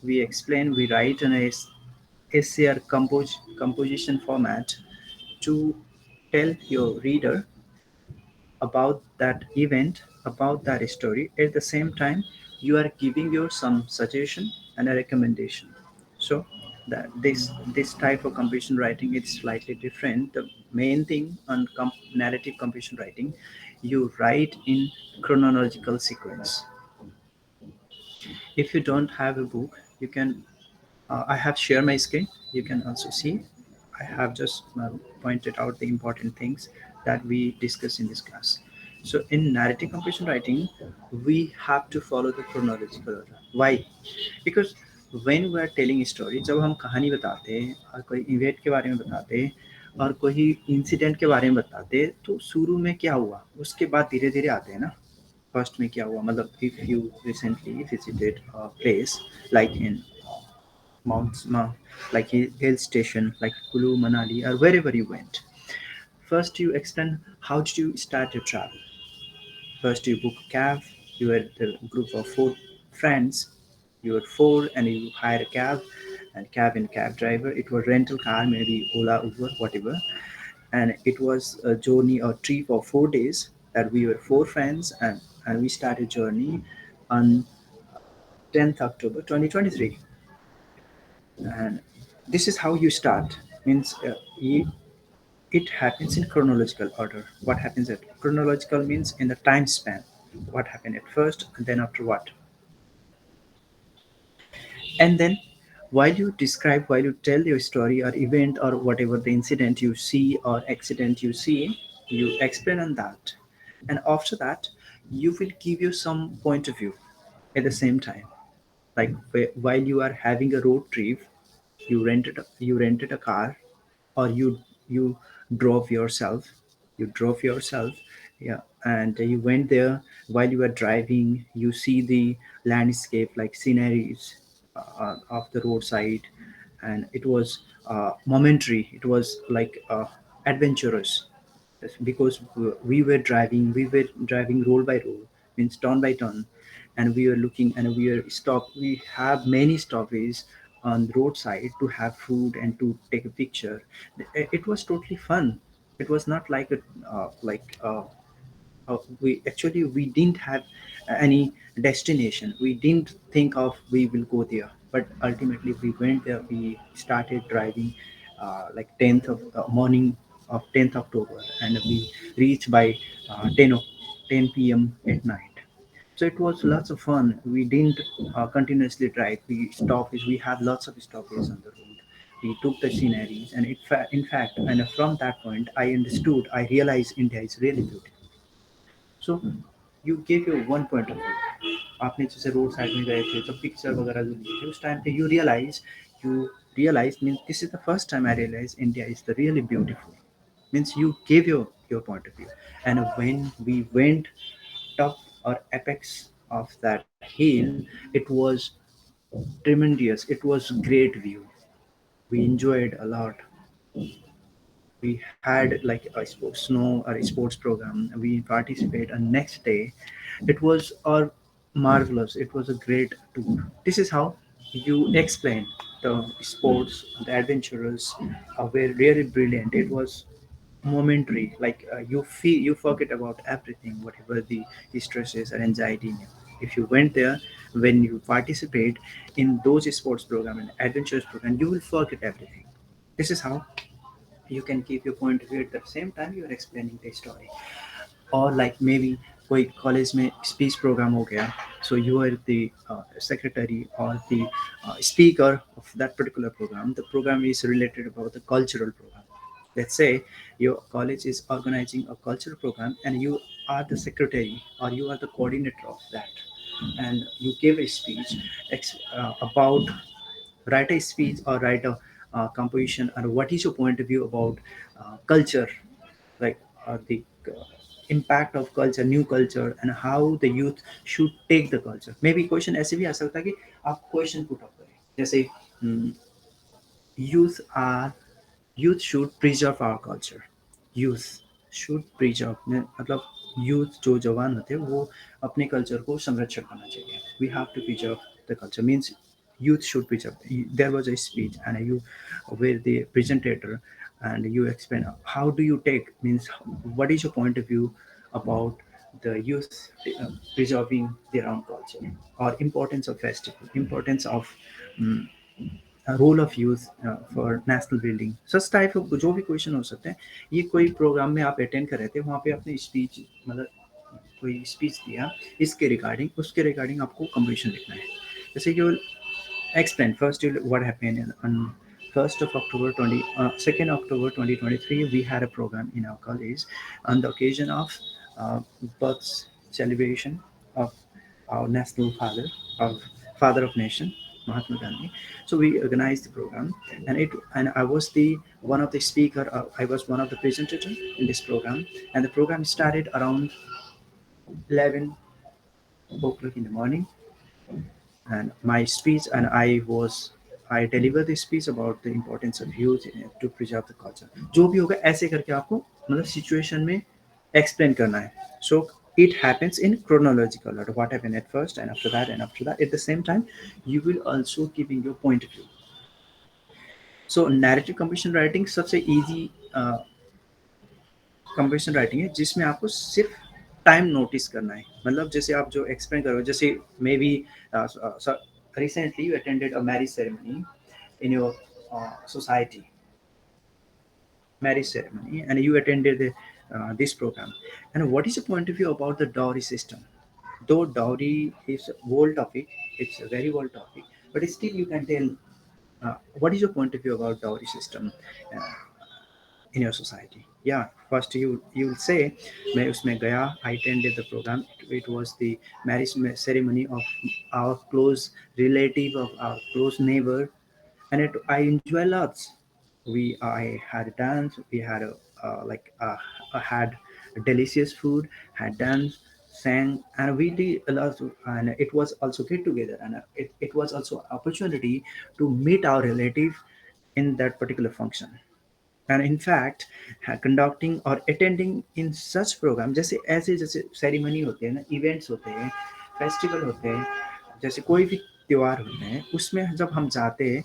we explain, we write in a essay or composition format to tell your reader about that event, about that story. At the same time, you are giving your some suggestion and a recommendation. So that this type of composition writing it's slightly different. The main thing on narrative composition writing, you write in chronological sequence. If you don't have a book, you can. I have shared my screen. You can also see. I have just pointed out the important things that we discuss in this class. So in narrative composition writing, we have to follow the chronological order. Why? Because when we are telling a story, जब हम कहानी बताते हैं और कोई event के बारे में बताते हैं और कोई इंसिडेंट के बारे में बताते हैं, तो शुरू में क्या हुआ उसके बाद धीरे धीरे आते हैं ना. फर्स्ट में क्या हुआ मतलब if you recently visited a place like in Mount like a hill station like Kulu, Manali, or wherever you went. First, you explain how did you start your travel. First, you book a cab. You were the group of four friends. You were four, and you hire a cab, and cab and cab driver. It was rental car, maybe Ola, Uber, whatever. And it was a journey or trip of 4 days that we were four friends, and we started journey on 10th October 2023. And this is how you start. Means it happens in chronological order. What happens at chronological means in the time span. What happened at first, and then after what. And then while you tell your story or event or whatever the incident you see or accident you see, you explain on that. And after that, you will give you some point of view at the same time. Like while you are having a road trip, you rented a car, or you drove yourself. You drove yourself, yeah, and you went there. While you were driving, you see the landscape like sceneries of the roadside, and it was momentary. It was like adventurous. Yes, because we were driving roll by roll, means turn by turn, and we were looking and we were stop. We have many stoppages on the roadside to have food and to take a picture. It was totally fun. It was not like a we didn't have any destination. We didn't think of we will go there, but ultimately we went there. We started driving like 10th of morning of 10th October, and we reached by 10 p.m. at night. So it was lots of fun. We didn't continuously drive. We have lots of stoppages on the road. We took the sceneries, and in fact, and from that point, I understood. I realized India is really beautiful. So you give your one point of view. आपने जैसे road side में गए थे तो picture वगैरह जो लिए थे उस टाइम पे you realise mean this is the first time I realise India is the really beautiful. Means you gave your point of view. And when we went top or apex of that hill, it was tremendous. It was great view. We enjoyed a lot. We had like a sports snow or a sports program. We participate, and next day it was all marvelous. It was a great tour. This is how you explain the sports. The adventurers were really brilliant. It was momentary. Like you forget about everything, whatever the stresses or anxiety in you. If you went there, when you participate in those sports program and adventures program, you will forget everything. This is how you can keep your point of view. At the same time you are explaining the story. Or like maybe कोई college में speech programme हो गया, so you are the secretary or the speaker of that particular program. The program is related about the cultural program. Let's say your college is organizing a cultural program and you are the secretary or you are the coordinator of that, and you give a speech about write a speech or write a composition, or what is your point of view about culture, like the impact of culture, new culture, and how the youth should take the culture. Maybe question ऐसे भी आ सकता है कि आप question put up करें, जैसे youth are youth should preserve our culture. youth should preserve मतलब youth जो जवान होते हैं वो अपने कल्चर को संरक्षण करना चाहिए. We have to preserve the culture means youth should preserve. There was a speech, and you were the presenter, and you explain how do you take means what is your point of view about the youth preserving their own culture, or importance of festival, importance of um, role of youth for national building, such type of जो भी question हो सकते हैं। ये कोई programme में आप attend कर रहे थे, वहाँ पे आपने स्पीच मतलब कोई स्पीच दिया इसके रिगार्डिंग, उसके रिगार्डिंग आपको कंप्लीशन लिखना है। जैसे कि explain first what happened on 1st of October 20 2nd October 2023. We had a program in our college on the occasion of uh, birth celebration of our national father, of father of nation, Mahatma Gandhi. So we organized the program, and I was the one of the speaker. I was one of the presenters in this program, and the program started around 11 o'clock in the morning. And my speech, and I deliver the speech about the importance of youth to preserve the culture. जो भी होगा ऐसे करके आपको मतलब situation में explain करना है. So it happens in chronological order, what happened at first and after that and after that. At the same time, you will also giving your point of view. So narrative composition writing सबसे easy composition writing है, जिसमें आपको सिर्फ time notice करना है. मतलब जैसे आप जो एक्सप्लेन करो, जैसे may be recently you attended a marriage ceremony in your society, marriage ceremony, and you attended this program. And what is your point of view about the dowry system? Though dowry is a world topic, it's a very world topic, but still you can tell what is your point of view about dowry system uh, in your society. Yeah, first you will say मैं उसमें गया, I attended the program. It was the marriage ceremony of our close relative, of our close neighbor, and I enjoy lots. I had a dance, we had had delicious food, had dance, sang, and we did a lot and it was also get together, and it was also opportunity to meet our relative in that particular function. And in fact conducting or attending in such program, जैसे ऐसे जैसे ceremony होते हैं ना, events होते हैं, festival होते हैं, जैसे कोई भी त्योहार होते हैं, उसमें जब हम जाते हैं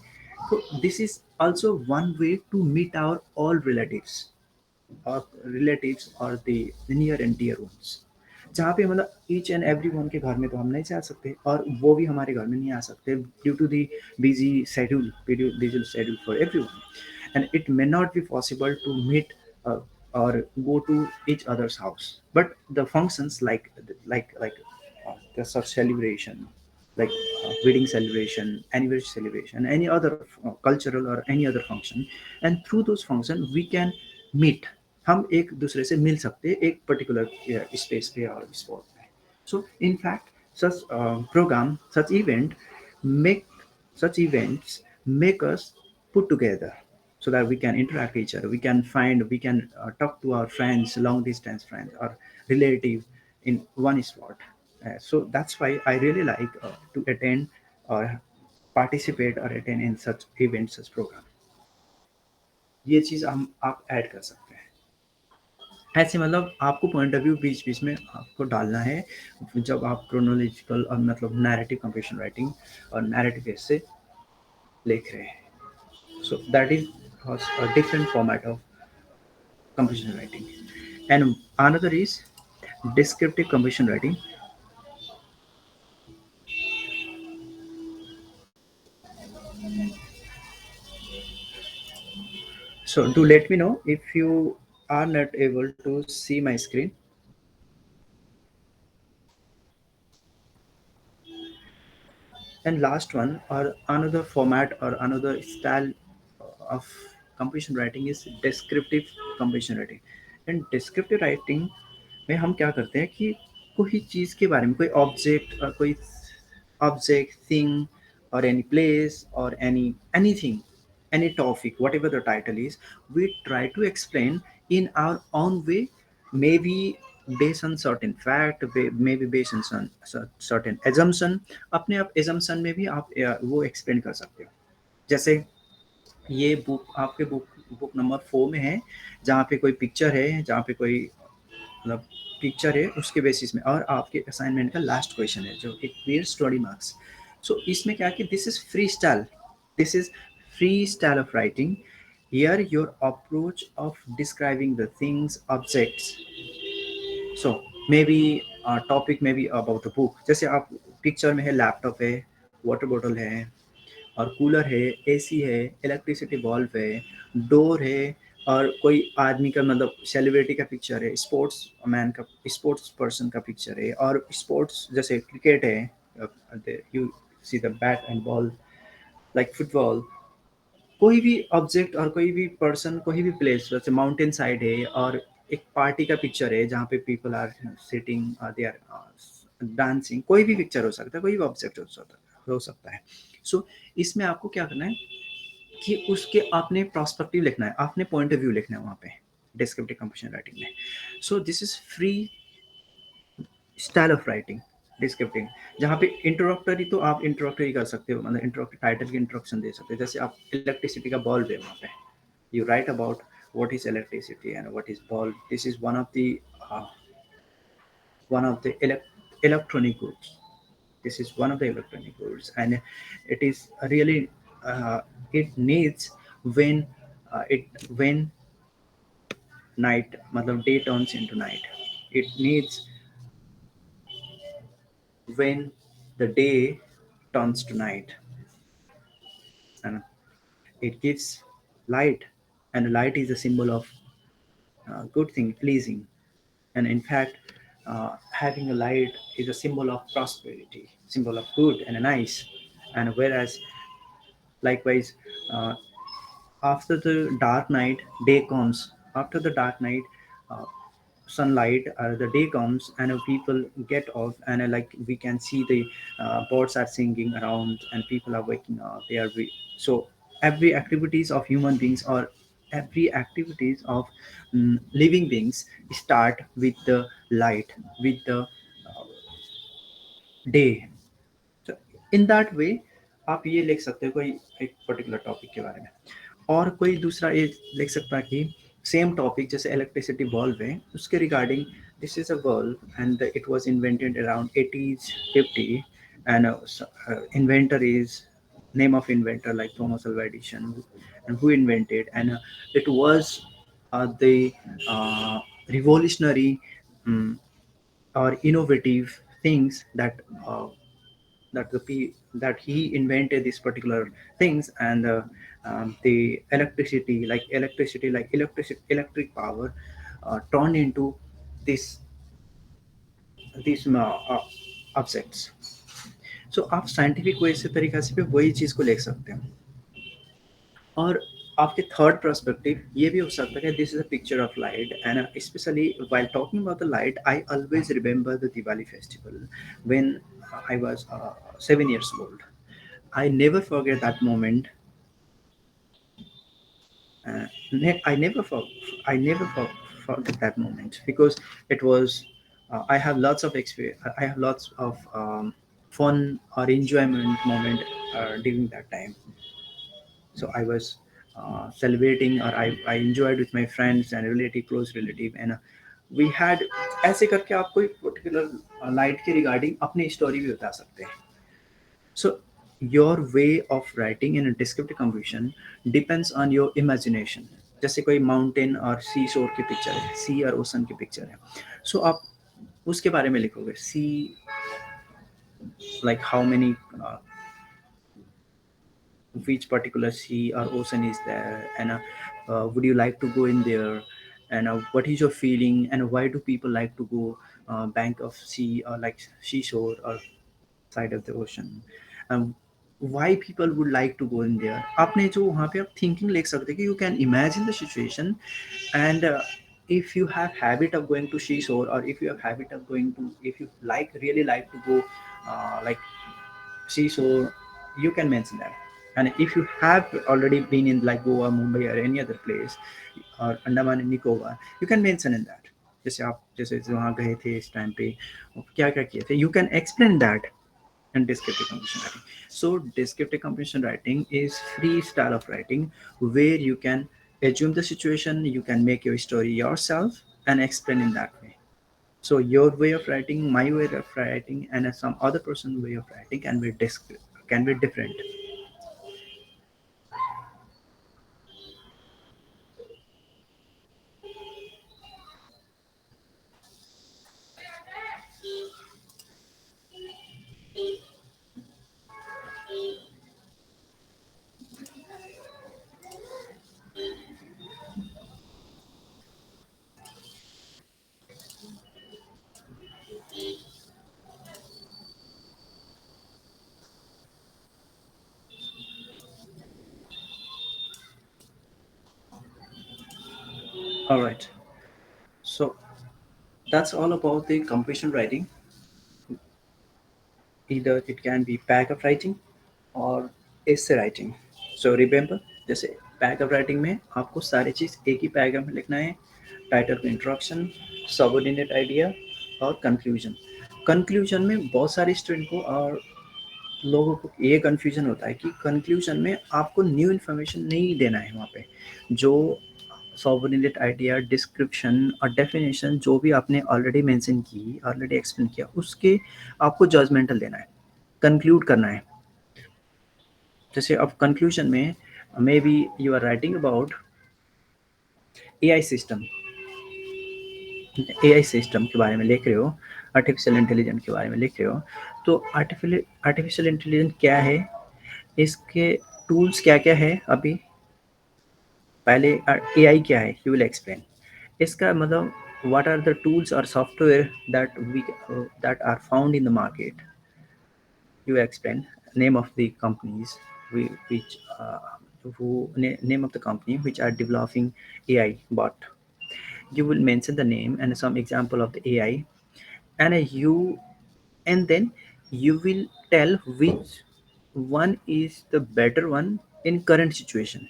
तो this is also one way to meet our all relatives और the near and dear ones, जहाँ पे मतलब ईच एंड एवरी वन के घर में तो हम नहीं जा सकते, और वो भी हमारे घर में नहीं आ सकते due to the busy busy schedule for everyone. And it may not be possible to meet uh, or go to each other's house, but the functions the such celebration, like wedding celebration, anniversary celebration, any other cultural or any other function, and through those functions we can meet. हम एक दूसरे से मिल सकते हैं एक particular space पे और spot पे. So in fact such program, such make events make us put together, so that we can interact each other, we can talk to our friends, long distance friends or relative in one spot. So that's why I really like to attend or participate or attend in such events, such program. ये चीज़ हम आप add कर सकते हैं. ऐसे मतलब आपको point of view बीच बीच में आपको डालना है जब आप क्रोनोलॉजिकल और मतलब नैरेटिव कंप्रेशन राइटिंग और नैरेटिव बेस से लिख रहे हैं. So that is a different format of composition writing. And another is descriptive composition writing. So do let me know if you are not able to see my screen. And last one, or another format or another style of composition writing is descriptive composition writing. And descriptive writing में हम क्या करते हैं कि कोई चीज़ के बारे में, कोई ऑब्जेक्ट और कोई object, thing, or any place, or anything, any topic, whatever the title is, we try to explain in our own way, maybe based on certain fact, maybe based on certain assumption. अपने आप assumption में भी आप वो explain कर सकते हो. जैसे ये बुक आपके बुक नंबर 4 में है, जहाँ पे कोई पिक्चर है, जहाँ पे कोई मतलब पिक्चर है उसके बेसिस में, और आपके असाइनमेंट का लास्ट क्वेश्चन है जो एक क्लियर स्टडी मार्क्स. So इसमें क्या है कि this is freestyle. This is freestyle of writing. Here your approach of describing the things, objects. So maybe topic maybe about the book. जैसे आप पिक्चर में है लैपटॉप है, वाटर बॉटल है, और कूलर है, एसी है, इलेक्ट्रिसिटी बल्ब है, डोर है, और कोई आदमी का मतलब सेलिब्रिटी का पिक्चर है, स्पोर्ट्स मैन का, स्पोर्ट्स पर्सन का पिक्चर है, और स्पोर्ट्स जैसे क्रिकेट है, you see the bat and ball like football, कोई भी ऑब्जेक्ट और कोई भी पर्सन, कोई भी प्लेस, जैसे माउंटेन साइड है और एक पार्टी का पिक्चर है जहाँ पे people are sitting, they are dancing, कोई भी पिक्चर हो सकता है, कोई भी ऑब्जेक्ट हो सकता है। सो इसमें आपको क्या करना है कि उसके आपने प्रोस्पेक्टिव लिखना है, आपने पॉइंट ऑफ व्यू लिखना है वहाँ पे डिस्क्रिप्टिव कंपोजिशन राइटिंग में। So this is free style of writing descriptive, जहाँ पे इंट्रोडक्टरी तो आप इंट्रोडक्टरी कर सकते हो, मतलब इंट्रोडक्टरी टाइटल की इंट्रोडक्शन दे सकते हो, जैसे आप इलेक्ट्रिसिटी का बल्ब है वहाँ पे, you write about what is electricity and what is bulb. This is uh, one of the electronic goods. This is one of the electronic goods, and it is really it needs when when night, मतलब day turns into night. It needs when the day turns to night, and it gives light, and light is a symbol of good thing, pleasing. And in fact, having a light is a symbol of prosperity, symbol of good and nice. And whereas, likewise, uh, after the dark night, day comes. After the dark night, uh, sunlight, the day comes, and people get off, and like we can see the birds are singing around, and people are waking up. So every activities of human beings, or every activities of living beings, start with the light, with the day. So in that way आप ये लिख सकते हो कोई एक particular topic के बारे में। और कोई दूसरा ये लिख सकता है कि सेम टॉपिक, जैसे इलेक्ट्रिसिटी बल्ब है उसके regarding, this is a bulb and it was invented around 80s 50, and inventor is name of inventor like Thomas Alva Edison, and who invented, and it was the uh, revolutionary um, or innovative things that he invented these particular things. And the electric power turned into this these objects. सो आप scientific way से तरीका से भी वही चीज़ को लिख सकते हो। और आपके थर्ड पर्सपेक्टिव ये भी हो सकता है, this is a picture of light, and specially while talking about the light, I always remember the Diwali festival when I was 7 years old. I never forget that moment. I never forget that moment, because it was I have lots of experience, I have lots of fun or enjoyment moment during that time. So I was celebrating, or I enjoyed with my friends and relative, close relative, and we had, ऐसे करके आप कोई particular light के regarding अपनी story भी बता सकते हैं। So your way of writing in a descriptive composition depends on your imagination. जैसे कोई माउंटेन और सी शोर की पिक्चर है, सी और ओशन की पिक्चर है, सो आप उसके बारे में लिखोगे, see like how many, which particular sea or ocean is there, and would you like to go in there, and what is your feeling, and why do people like to go bank of sea, or like seashore or side of the ocean, um, why people would like to go in there। आपने जो वहाँ पे आप thinking लिख सकते हैं कि you can imagine the situation, and if you have habit of going to seashore, or if you have habit of going to, if you really like to go like seashore, you can mention that। And if you have already been in like Goa, Mumbai, or any other place, or Andaman and Nicobar, you can mention in that। जैसे आप जैसे वहाँ गए थे इस time पे, क्या क्या किए थे, you can explain that in descriptive composition writing। So descriptive composition writing is free style of writing, where you can assume the situation, you can make your story yourself and explain in that way। So your way of writing, my way of writing, and some other person way of writing can be can be different. All right. So that's all about the composition writing. Either it can be paragraph writing और essay writing. So remember, जैसे paragraph writing में आपको सारी चीज़ एक ही paragraph में लिखना है. Title को इंट्रोडक्शन, सबऑर्डिनेट आइडिया और कंक्लूजन. कंक्लूजन में बहुत सारे स्टूडेंट को और लोगों को ये कन्फ्यूजन होता है कि कंक्लूजन में आपको न्यू इन्फॉर्मेशन नहीं देना है वहाँ पे. जो सबऑर्डिनेट आइडिया, डिस्क्रिप्शन और डेफिनेशन जो भी आपने ऑलरेडी मेंशन की, ऑलरेडी एक्सप्लेन किया, उसके आपको जजमेंटल देना है, कंक्लूड करना है. जैसे अब कंक्लूजन में maybe you are writing about AI system, AI system के बारे में लिख रहे हो, आर्टिफिशियल इंटेलिजेंस के बारे में लिख रहे हो. तो आर्टिफिशियल इंटेलिजेंस क्या है, इसके टूल्स क्या क्या है. अभी पहले एआई क्या है यू विल एक्सप्लेन. इसका मतलब what are the tools or software that are found in the market. You explain name of the companies which name of the company which are developing AI bot. You will mention the name and some example of the AI, and then you will tell which one is the better one in current situation,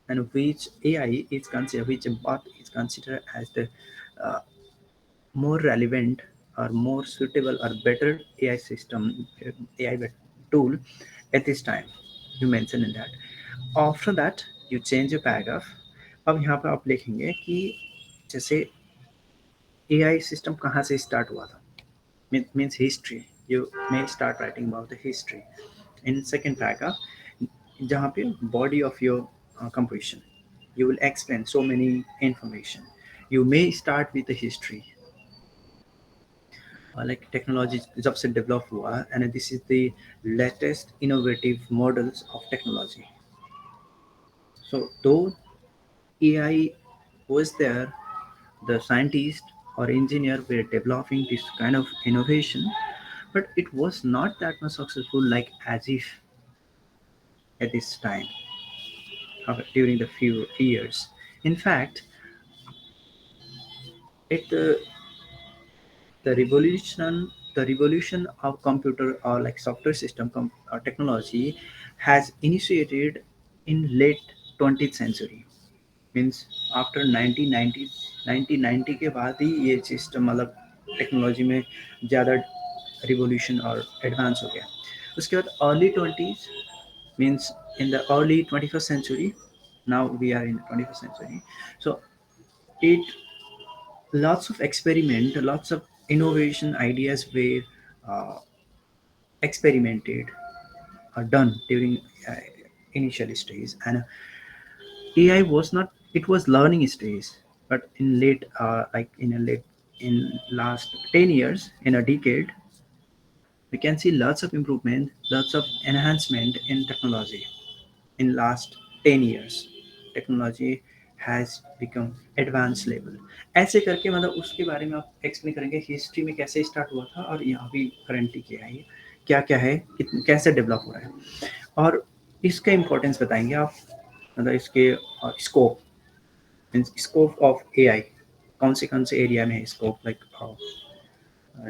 and which AI is considered, which bot is considered as the uh, more relevant or more suitable or better AI system, AI tool at this time. You mention in that. After that, you change your paragraph. अब यहाँ पर आप लिखेंगे कि जैसे AI system कहाँ से start हुआ था. Means history. You may start writing about the history. In second paragraph, जहाँ पे body of your composition, you will explain so many information. You may start with the history, like technology जब से develop हुआ, and this is the latest innovative models of technology. So though AI was there, the scientist or engineer were developing this kind of innovation, but it was not that much successful like as if at this time during the few years. In fact, it the revolution of computer or like software system technology has initiated in late 20th century. Means after 1990 के बाद ही ये system मतलब technology में ज़्यादा revolution और advance हो गया. उसके बाद early twenties means in the early 21st century. Now we are in 21st century. So it lots of experiment, lots of innovation ideas were uh, experimented or done during uh, initial stage, and AI was not, it was learning stage. But in late in last 10 years, in a decade, we can see lots of improvement, lots of enhancement in technology. In last 10 years, technology has become advanced level. ऐसे करके मतलब उसके बारे में आप explain करेंगे history में कैसे स्टार्ट हुआ था और यहाँ भी करंटली क्या है, क्या क्या है, कैसे डेवलप हो रहा है, और इसका इम्पोर्टेंस बताएंगे आप. मतलब इसके स्कोप, स्कोप ऑफ एआई कौन से एरिया में है scope, like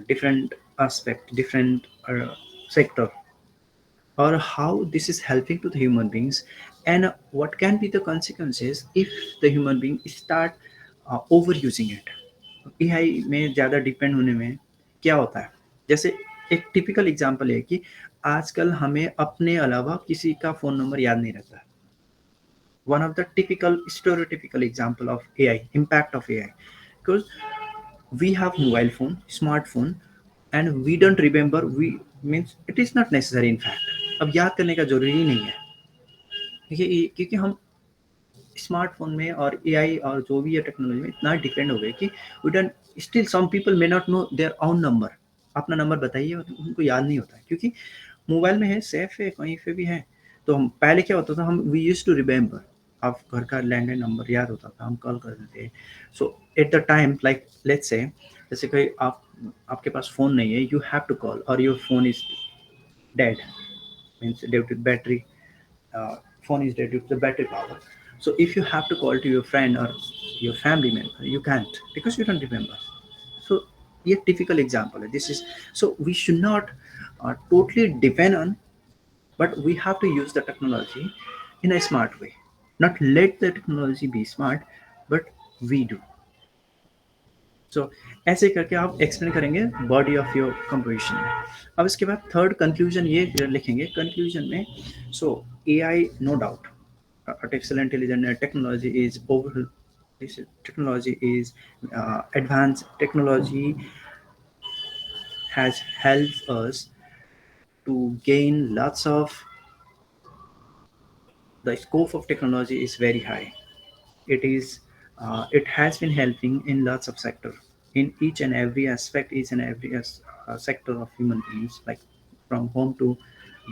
different aspect, different sector, or how this is helping to the human beings, and what can be the consequences if the human being start overusing it. AI में ज़्यादा depend होने में क्या होता है. जैसे एक टिपिकल एग्जांपल है कि आजकल हमें अपने अलावा किसी का फ़ोन नंबर याद नहीं रहता. One of the typical stereotypical example of AI, impact of AI, because we have mobile phone, smartphone, and we don't remember. We means it is not necessary in fact. अब याद करने का जरूरी नहीं है, ठीक है, क्योंकि हम स्मार्टफोन में और एआई और जो भी है टेक्नोलॉजी में इतना डिपेंड हो गए कि we don't, still some people may not know their own number. अपना नंबर बताइए तो उनको याद नहीं होता है, क्योंकि मोबाइल में है, सेफ है, कहीं पे भी है। तो हम पहले क्या होता था, हम वी यूज टू रिमेम्बर, आप घर का लैंडलाइन नंबर याद होता था, हम कॉल कर देते थे। So at the time like let's say, जैसे कोई आप, आपके पास फ़ोन नहीं है, यू हैव टू कॉल और your phone is dead, means due to battery, phone is dead due to the battery power. So if you have to call to your friend or your family member, you can't because you don't remember. So ये typical example है. This is, so we should not totally depend on, but we have to use the technology in a smart way. Not let the technology be smart, but we do. सो ऐसे करके आप explain करेंगे body of your composition में। अब इसके बाद third conclusion ये लिखेंगे कंक्लूजन में। So A I no doubt, artificial intelligence technology is over, this technology is advanced technology, has helped us to gain lots of, the scope of technology is very high. It is it has been helping in lots of sector, in each and every aspect, each and every sector of human beings, like from home to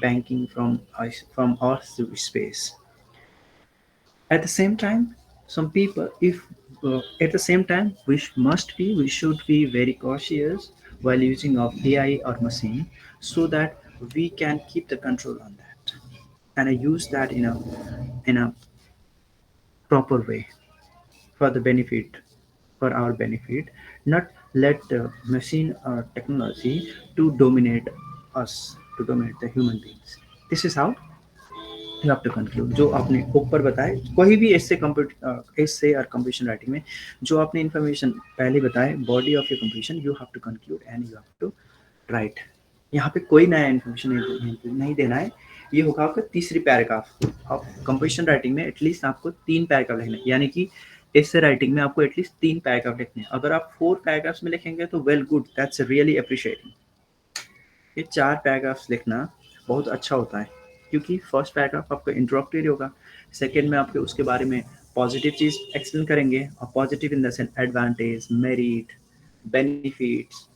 banking, from earth to space. At the same time, some people, if at the same time, we should be very cautious while using of AI or machine, so that we can keep the control on that and use that in a proper way for the benefit, for our benefit, not let the machine or technology to dominate us, to dominate the human beings. This is how you have to conclude. जो आपने ऊपर बताए, कोई भी ऐसे ऐसे और computation writing में जो आपने इन्फॉर्मेशन पहले बताए, body of your computation, you have to conclude and you have to write. यहाँ पे कोई नया इन्फॉर्मेशन नहीं देना है। ये होगा आपका तीसरी पैराग्राफ। आप कंप्यूटेशन राइटिंग में एटलीस्ट आपको 3 पैराग्राफ लिखना है, यानी कि ऐसे राइटिंग में आपको एटलीस्ट 3 पैराग्राफ लिखने हैं। अगर आप 4 पैराग्राफ्स में लिखेंगे तो well good, that's really appreciating. ये 4 पैराग्राफ्स लिखना बहुत अच्छा होता है, क्योंकि फर्स्ट पैराग्राफ आपका इंट्रोडक्टरी होगा, सेकंड में आपके उसके बारे में पॉजिटिव चीज़ एक्सप्लेन करेंगे, और positive in the sense advantage, merit, benefits,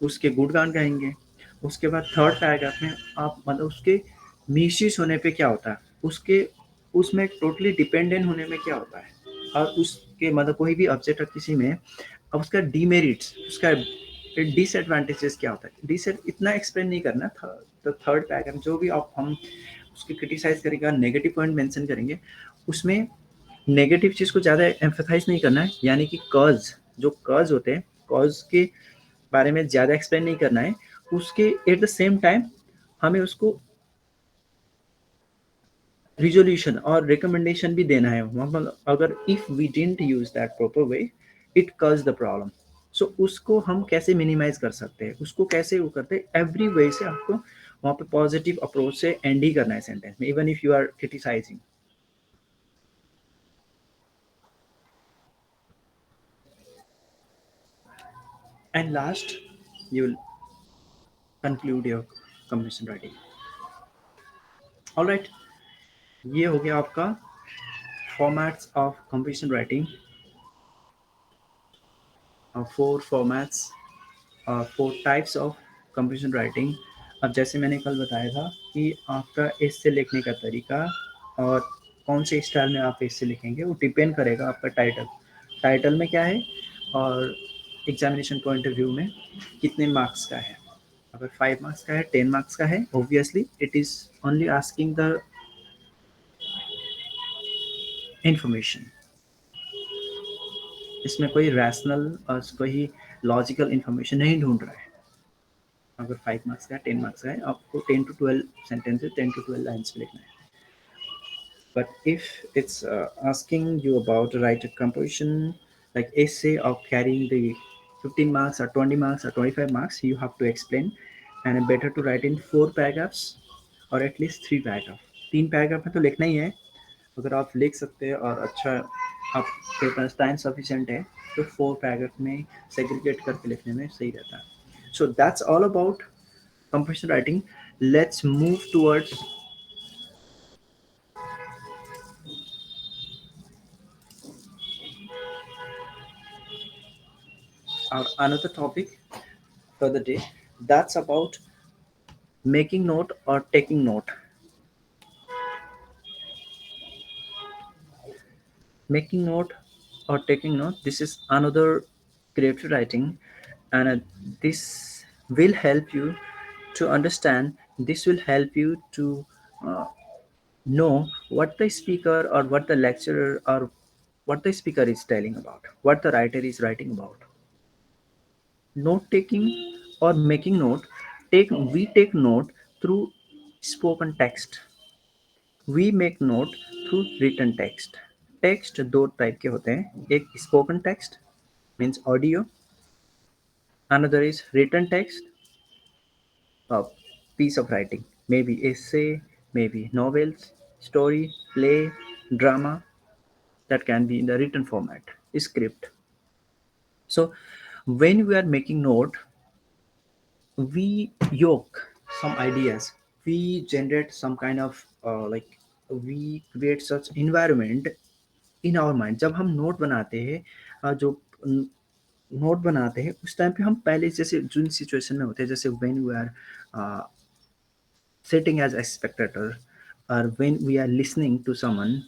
उसके गुणगान कहेंगे। उसके बाद थर्ड पैराग्राफ में आप मतलब उसके मिसयूज होने पे क्या होता है, उसके उसमें टोटली डिपेंडेंट होने में क्या होता है, और उसके मतलब कोई भी ऑब्जेक्ट किसी में, अब उसका डीमेरिट्स, उसका डिसएडवांटेजेस क्या होता है, डिस इतना एक्सप्लेन नहीं करना था। तो थर्ड पैराग्राफ जो भी आप हम उसकी क्रिटिसाइज करेंगे, नेगेटिव पॉइंट मेंशन करेंगे, उसमें नेगेटिव चीज़ को ज़्यादा एम्फेसाइज नहीं करना है, यानी कि कॉज, जो कॉज होते हैं, कॉज के बारे में ज़्यादा एक्सप्लेन नहीं करना है। उसके एट द सेम टाइम हमें उसको रिजोल्यूशन और रिकमेंडेशन भी देना है। मतलब अगर if we didn't use that proper way, it cause the problem. So उसको हम कैसे मिनिमाइज कर सकते हैं, उसको कैसे वो करते हैं, एवरी वे से आपको वहाँ पे पॉजिटिव अप्रोच से एंड ही करना है सेंटेंस में, even if you are criticising. And last, you will conclude your completion writing. Alright, ये हो गया आपका formats of completion writing, 4 formats, 4 types of computation writing. अब जैसे मैंने कल बताया था कि आपका एस्से लिखने का तरीका और कौन से स्टाइल में आप एस्से लिखेंगे वो डिपेंड करेगा आपका टाइटल, टाइटल में क्या है, और एग्जामिनेशन पॉइंट ऑफ व्यू में कितने मार्क्स का है। अगर 5 मार्क्स का है, 10 मार्क्स का है, obviously it is only asking the information. इसमें कोई रैशनल और कोई लॉजिकल इंफॉर्मेशन नहीं ढूंढ रहा है। अगर 5 मार्क्स का है, 10 मार्क्स का है, आपको 10 to 12 सेंटेंसेस, 10 to 12 लाइन्स में लिखना है। But if it's asking you about write a composition like essay of carrying the 15 marks or 20 marks or 25 marks, you have to explain, and better to write in 4 paragraphs or at least 3 paragraph। 3 paragraph में तो लिखना ही है। अगर आप लिख सकते हैं और अच्छा आपके पास टाइम सफिशिएंट है, तो 4 पैराग्राफ में सेग्रीगेट करके लिखने में सही रहता है। So that's all about composition writing। let's move towards our another topic for the day. That's about making note or taking note. Making note or taking note, this is another creative writing, and this will help you to understand, this will help you to uh, know what the speaker or what the lecturer or what the speaker is telling about, what the writer is writing about. Note taking or making note, take note through spoken text, we make note through written text. Text दो type के होते हैं, एक spoken text means audio, another is written text, piece of writing, maybe essay, maybe novels, story, play, drama, that can be in the written format, script. So when we are making note, we yoke some ideas, we generate some kind of we create such environment in our mind. जब हम note बनाते हैं, जो note बनाते हैं उस time पे हम पहले जैसे जिन सिचुएशन में होते हैं, जैसे when we are sitting as a spectator और when we are listening to someone,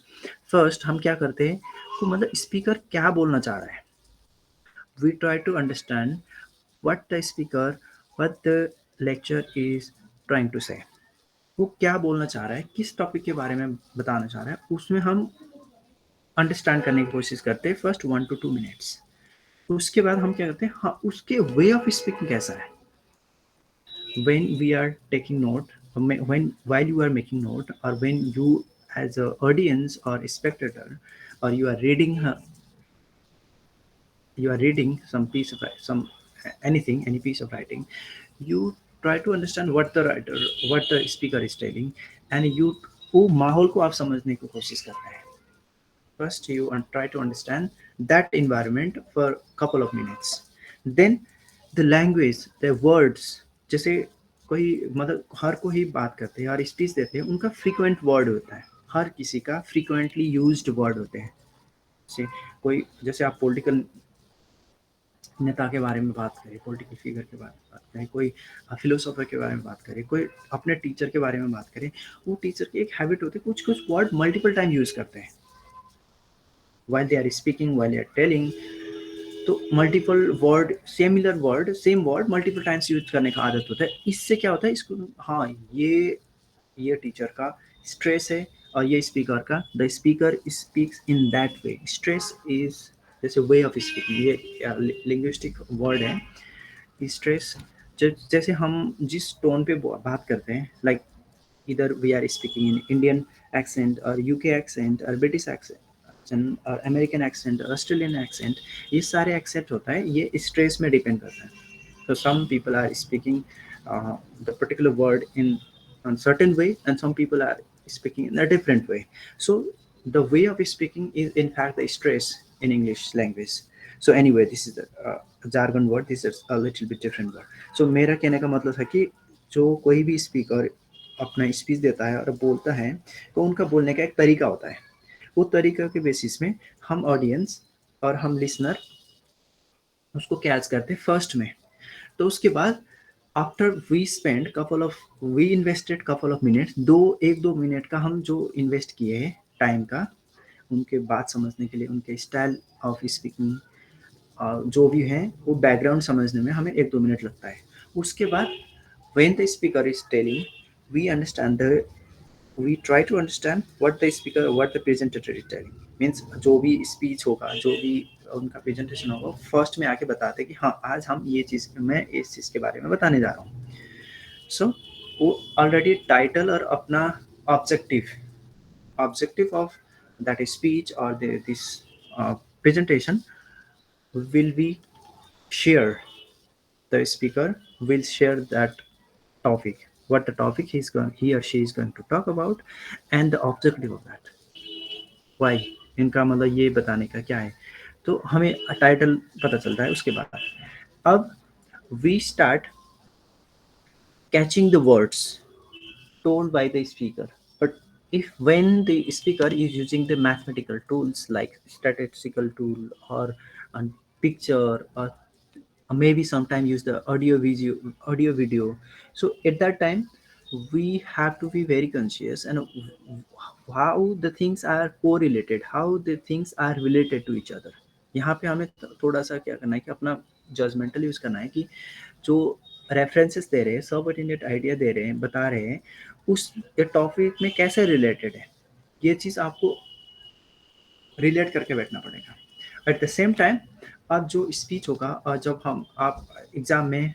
first हम क्या करते हैं, तो मतलब स्पीकर क्या बोलना चाह रहा है, we try to understand what the speaker, what the lecture is trying to say, वो क्या बोलना चाह रहा है, किस टॉपिक के बारे में बताना चाह रहा है, उसमें हम अंडरस्टैंड करने की कोशिश करते हैं फर्स्ट 1 to 2 मिनट्स. उसके बाद हम क्या करते हैं, हाँ उसके वे ऑफ स्पीकिंग कैसा है. When we are taking note, when while you are making note, or when you as a audience or a spectator, or you are reading some piece of some anything, any piece of writing, you try to understand what the writer, what the speaker is telling, and you वो माहौल को आप समझने की कोशिश करते हैं. First you try to understand that environment for a couple of minutes. Then the language, the words, जैसे कोई मतलब हर कोई बात करते हैं और स्पीच देते हैं, उनका फ्रीक्वेंट वर्ड होता है, हर किसी का फ्रीक्वेंटली यूज्ड वर्ड होते हैं. जैसे कोई, जैसे आप पॉलिटिकल नेता के बारे में बात करें, पॉलिटिकल फिगर के बारे में बात करें, कोई फिलोसोफर के बारे में बात करें, कोई अपने टीचर के बारे में बात करें, वो टीचर की एक हैबिट होती है, कुछ कुछ वर्ड मल्टीपल टाइम यूज करते हैं while they are speaking, while they are telling. तो multiple word, similar word, same word multiple times use करने का आदत होता है. इससे क्या होता है, इसको हाँ ये टीचर का स्ट्रेस है, और ये स्पीकर का, the speaker speaks in that way. Stress is जैसे वे ऑफ स्पीकिंग, ये लिंग्विस्टिक वर्ड है. स्ट्रेस जैसे हम जिस टोन पे बात करते हैं, लाइक इधर we are speaking in Indian accent और यूके एक्सेंट और ब्रिटिश एक्सेंट और अमेरिकन एक्सेंट और ऑस्ट्रेलियन एक्सेंट, ये सारे एक्सेंट होता है, ये स्ट्रेस में डिपेंड करता है. तो some people are speaking the particular word in on certain way, and some people are speaking in a different way. So the way of speaking is in fact the stress in English language. So anyway, this is the jargon word, this is a little bit different word. So मेरा कहने का मतलब है कि जो कोई भी speaker अपना स्पीच देता है और बोलता है, तो उनका बोलने का एक तरीका होता है. वो तरीका के बेसिस में हम ऑडियंस और हम लिसनर उसको कैच करते हैं फर्स्ट में. तो उसके बाद after we spend couple of, we invested couple of minutes, एक दो मिनट का हम जो इन्वेस्ट किए हैं टाइम का, उनके बात समझने के लिए, उनके स्टाइल ऑफ स्पीकिंग जो भी है, वो बैकग्राउंड समझने में हमें 1-2 मिनट लगता है. उसके बाद when the speaker is telling, we understand the, we try to understand what the speaker, what the presenter is telling. Means जो भी स्पीच होगा, जो भी उनका प्रेजेंटेशन होगा, फर्स्ट में आके बताते हैं कि हाँ आज हम ये चीज़, मैं इस चीज़ के बारे में बताने जा रहा हूँ. सो वो ऑलरेडी टाइटल और अपना ऑब्जेक्टिव ऑफ दैट स्पीच और this presentation will be share, the speaker will share that topic, what the topic he or she is going to talk about, and the objective of that, why, इनका मतलब ये बताने का क्या है. तो हमें टाइटल पता चलता है. उसके बाद अब we start catching the words. told by the speaker. But if when the speaker is using the mathematical tools like statistical tool or a picture or maybe sometime use the audio video, so at that time we have to be very conscious and how the things are correlated, how the things are related to each other. यहाँ पे हमें थोड़ा सा क्या करना है कि अपना जजमेंटल यूज करना है कि जो रेफरेंसेस दे रहे हैं, सबऑर्डिनेट आइडिया दे रहे हैं, बता रहे हैं, उस टॉपिक में कैसे रिलेटेड है, ये चीज़ आपको रिलेट करके बैठना पड़ेगा। एट द सेम टाइम अब जो स्पीच होगा और जब हम आप एग्ज़ाम में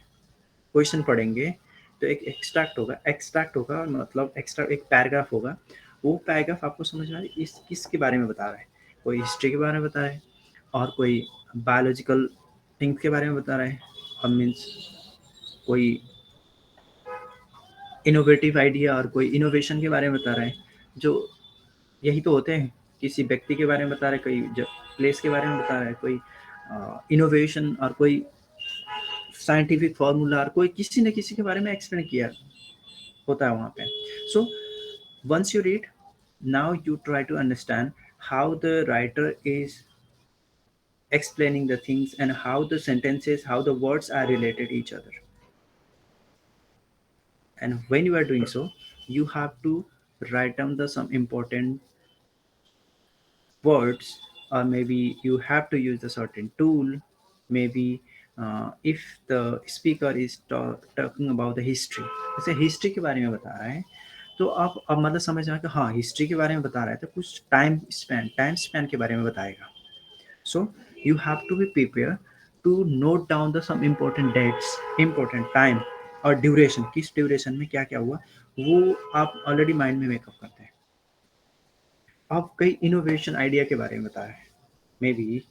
क्वेश्चन पढ़ेंगे तो एक एक्सट्रैक्ट होगा मतलब एक्स्ट्रा एक पैराग्राफ होगा। वो पैराग्राफ आपको समझ में आ रहा है इस किसके बारे में बता रहा है। कोई हिस्ट्री के बारे में बता रहा है और कोई बायोलॉजिकल थिंग्स के बारे में बता रहा है और मीन्स कोई इनोवेटिव आइडिया और कोई इनोवेशन के बारे में बता रहा है। जो यही तो होते हैं, किसी व्यक्ति के बारे में बता रहा है, कोई प्लेस के बारे में बता रहा है, कोई इनोवेशन और कोई साइंटिफिक फार्मूला और कोई किसी न किसी के बारे में एक्सप्लेन किया होता है वहाँ पे। So once you read, now you try to understand how the writer is explaining the things and how the sentences, how the words are related each other. And when you are doing so, you have to write down the some important words, or maybe you have to use a certain tool. Maybe if the speaker is talking about the history, जैसे history के बारे में बता रहा है, तो आप अब मतलब समझ में कि हाँ हिस्ट्री के बारे में बता रहा है तो कुछ टाइम स्पैन के बारे में बताएगा। So you have to be prepare to note down the some important dates, important time और ड्यूरेशन, किस ड्यूरेशन में क्या क्या हुआ, वो आप ऑलरेडी माइंड में मेकअप करते हैं। अब कई इनोवेशन आइडिया के बारे में बताया है, may B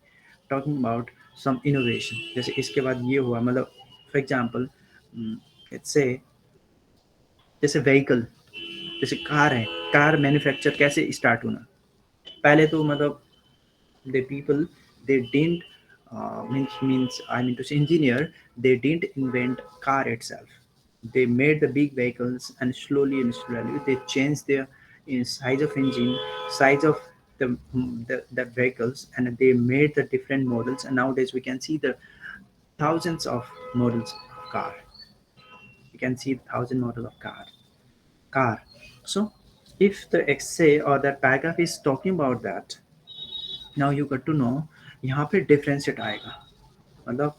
talking about some innovation, जैसे इसके बाद ये हुआ, मतलब फॉर एग्जाम्पल से जैसे व्हीकल, जैसे कार है, कार मैन्युफैक्चर कैसे स्टार्ट होना। पहले तो मतलब the people, they didn't means I mean to say engineer, they didn't invent car itself. They made the big vehicles and slowly they changed their in size of engine, size of the vehicles, and they made the different models, and nowadays we can see the thousands of models of car. You can see thousand model of car. So if the essay or that paragraph is talking about that, now you got to know, यहाँ पे differentiate आएगा, मतलब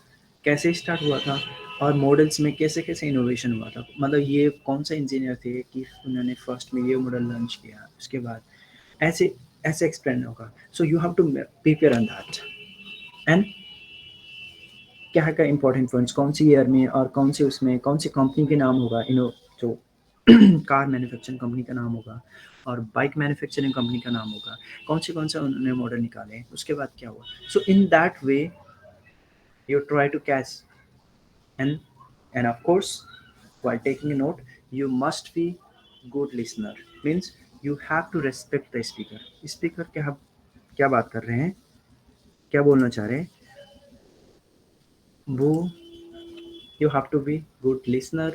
कैसे start हुआ था और models में कैसे कैसे इनोवेशन हुआ था, मतलब ये कौन सा इंजीनियर थे कि उन्होंने फर्स्ट में ये मॉडल लॉन्च किया, उसके बाद ऐसे ऐसे एक्सप्लेन होगा। So you have to prepare on that. And क्या क्या इंपॉर्टेंट पॉइंट्स कौन सी ईयर में और कौन से उसमें कौन सी कंपनी के नाम होगा, इनो जो कार मैन्युफैक्चरिंग कंपनी का नाम होगा और बाइक मैन्युफैक्चरिंग कंपनी का नाम होगा, कौन से उन्होंने मॉडल निकाले, उसके बाद क्या हुआ। So in that way you try to catch, and of course while taking a note you must be good listener, means you have to respect the speaker क्या क्या बात कर रहे हैं, क्या बोलना चाह रहे हैं, वो you have to be good listener,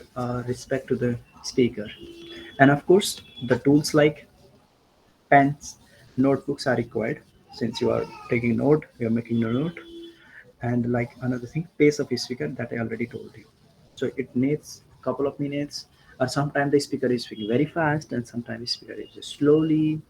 respect to the speaker. And of course the tools like pens, notebooks are required, since you are taking note, you are making a note. And like another thing, pace of speaker that I already told you, so it needs couple of minutes, or sometimes the speaker is speaking very fast and sometimes speaker is just slowly।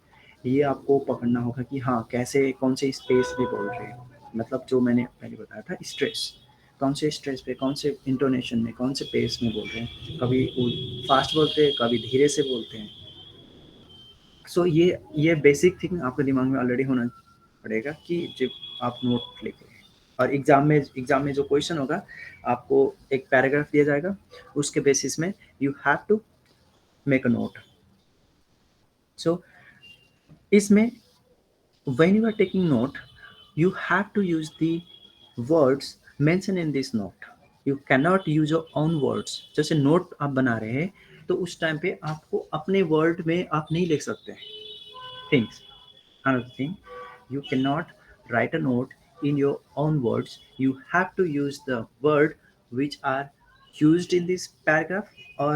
ये आपको पकड़ना होगा कि हाँ कैसे कौन से space में बोल रहे हैं, मतलब जो मैंने पहले बताया था स्ट्रेस, कौन से स्ट्रेस पे, कौन से इंटोनेशन में, कौन से पेस में बोल रहे हैं, कभी वो फास्ट बोलते हैं कभी धीरे से बोलते हैं। सो ये बेसिक थिंग आपके दिमाग में ऑलरेडी होना पड़ेगा कि जब आप नोट लिखे, और एग्जाम में जो क्वेश्चन होगा आपको एक पैराग्राफ दिया जाएगा, उसके बेसिस में you have to make a note. So इसमें when you are taking note you have to use the words mentioned in this note, you cannot use your own words। जैसे note आप बना रहे हैं तो उस टाइम पे आपको अपने वर्ड में आप नहीं लिख सकते things। Another thing, you cannot write a note in your own words, you have to use the word which are used in this paragraph or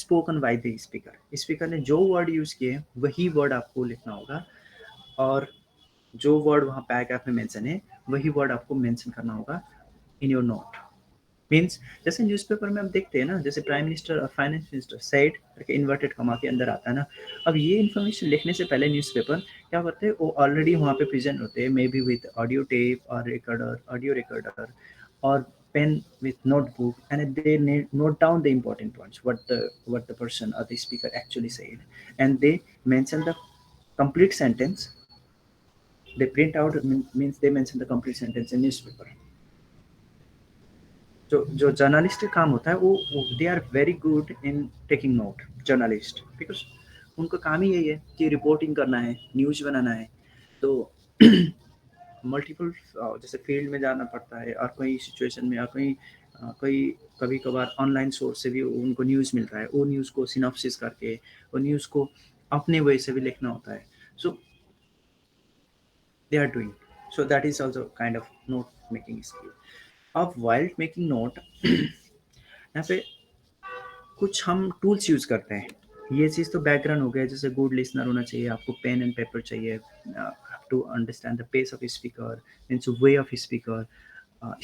spoken by the speaker, speaker ने जो word use किए वही word आपको लिखना होगा, और जो word वहाँ पैराग्राफ में मेंशन है वही वर्ड आपको मेंशन करना होगा इन योर नोट। मीन्स जैसे न्यूज़पेपर में हम देखते हैं ना, जैसे प्राइम मिनिस्टर और फाइनेंस मिनिस्टर सेड करके इन्वर्टेड कमा के अंदर आता है ना। अब ये इन्फॉर्मेशन लिखने से पहले न्यूज़पेपर क्या करते हैं, वो ऑलरेडी वहाँ पे प्रेजेंट होते हैं, may be with audio tape और रिकॉर्डर, ऑडियो रिकॉर्डर और pen with notebook, and they note down the important points, what the person or the speaker actually said, and they mention the complete sentence. They print out, means they mention the complete sentence in newspaper. जो journalist का काम होता है वो they are very good in taking note, journalist, because उनका काम ही यही है कि रिपोर्टिंग करना है, न्यूज़ बनाना है। तो मल्टीपल जैसे फील्ड में जाना पड़ता है, और कोई सिचुएशन में, और कोई कभी कभार ऑनलाइन सोर्स से भी उनको न्यूज़ मिल रहा है, वो न्यूज़ को सिनॉप्सिस करके वो न्यूज़ को अपने वे से भी लिखना होता है। So they are doing, so that is also kind of note making skill. अब वाइल्ड मेकिंग नोट यहाँ पे कुछ हम टूल्स यूज़ करते हैं। ये चीज़ तो बैकग्राउंड हो गया, जैसे गुड लिसनर होना चाहिए, आपको पेन एंड पेपर चाहिए to understand the pace of speaker, means way of speaker,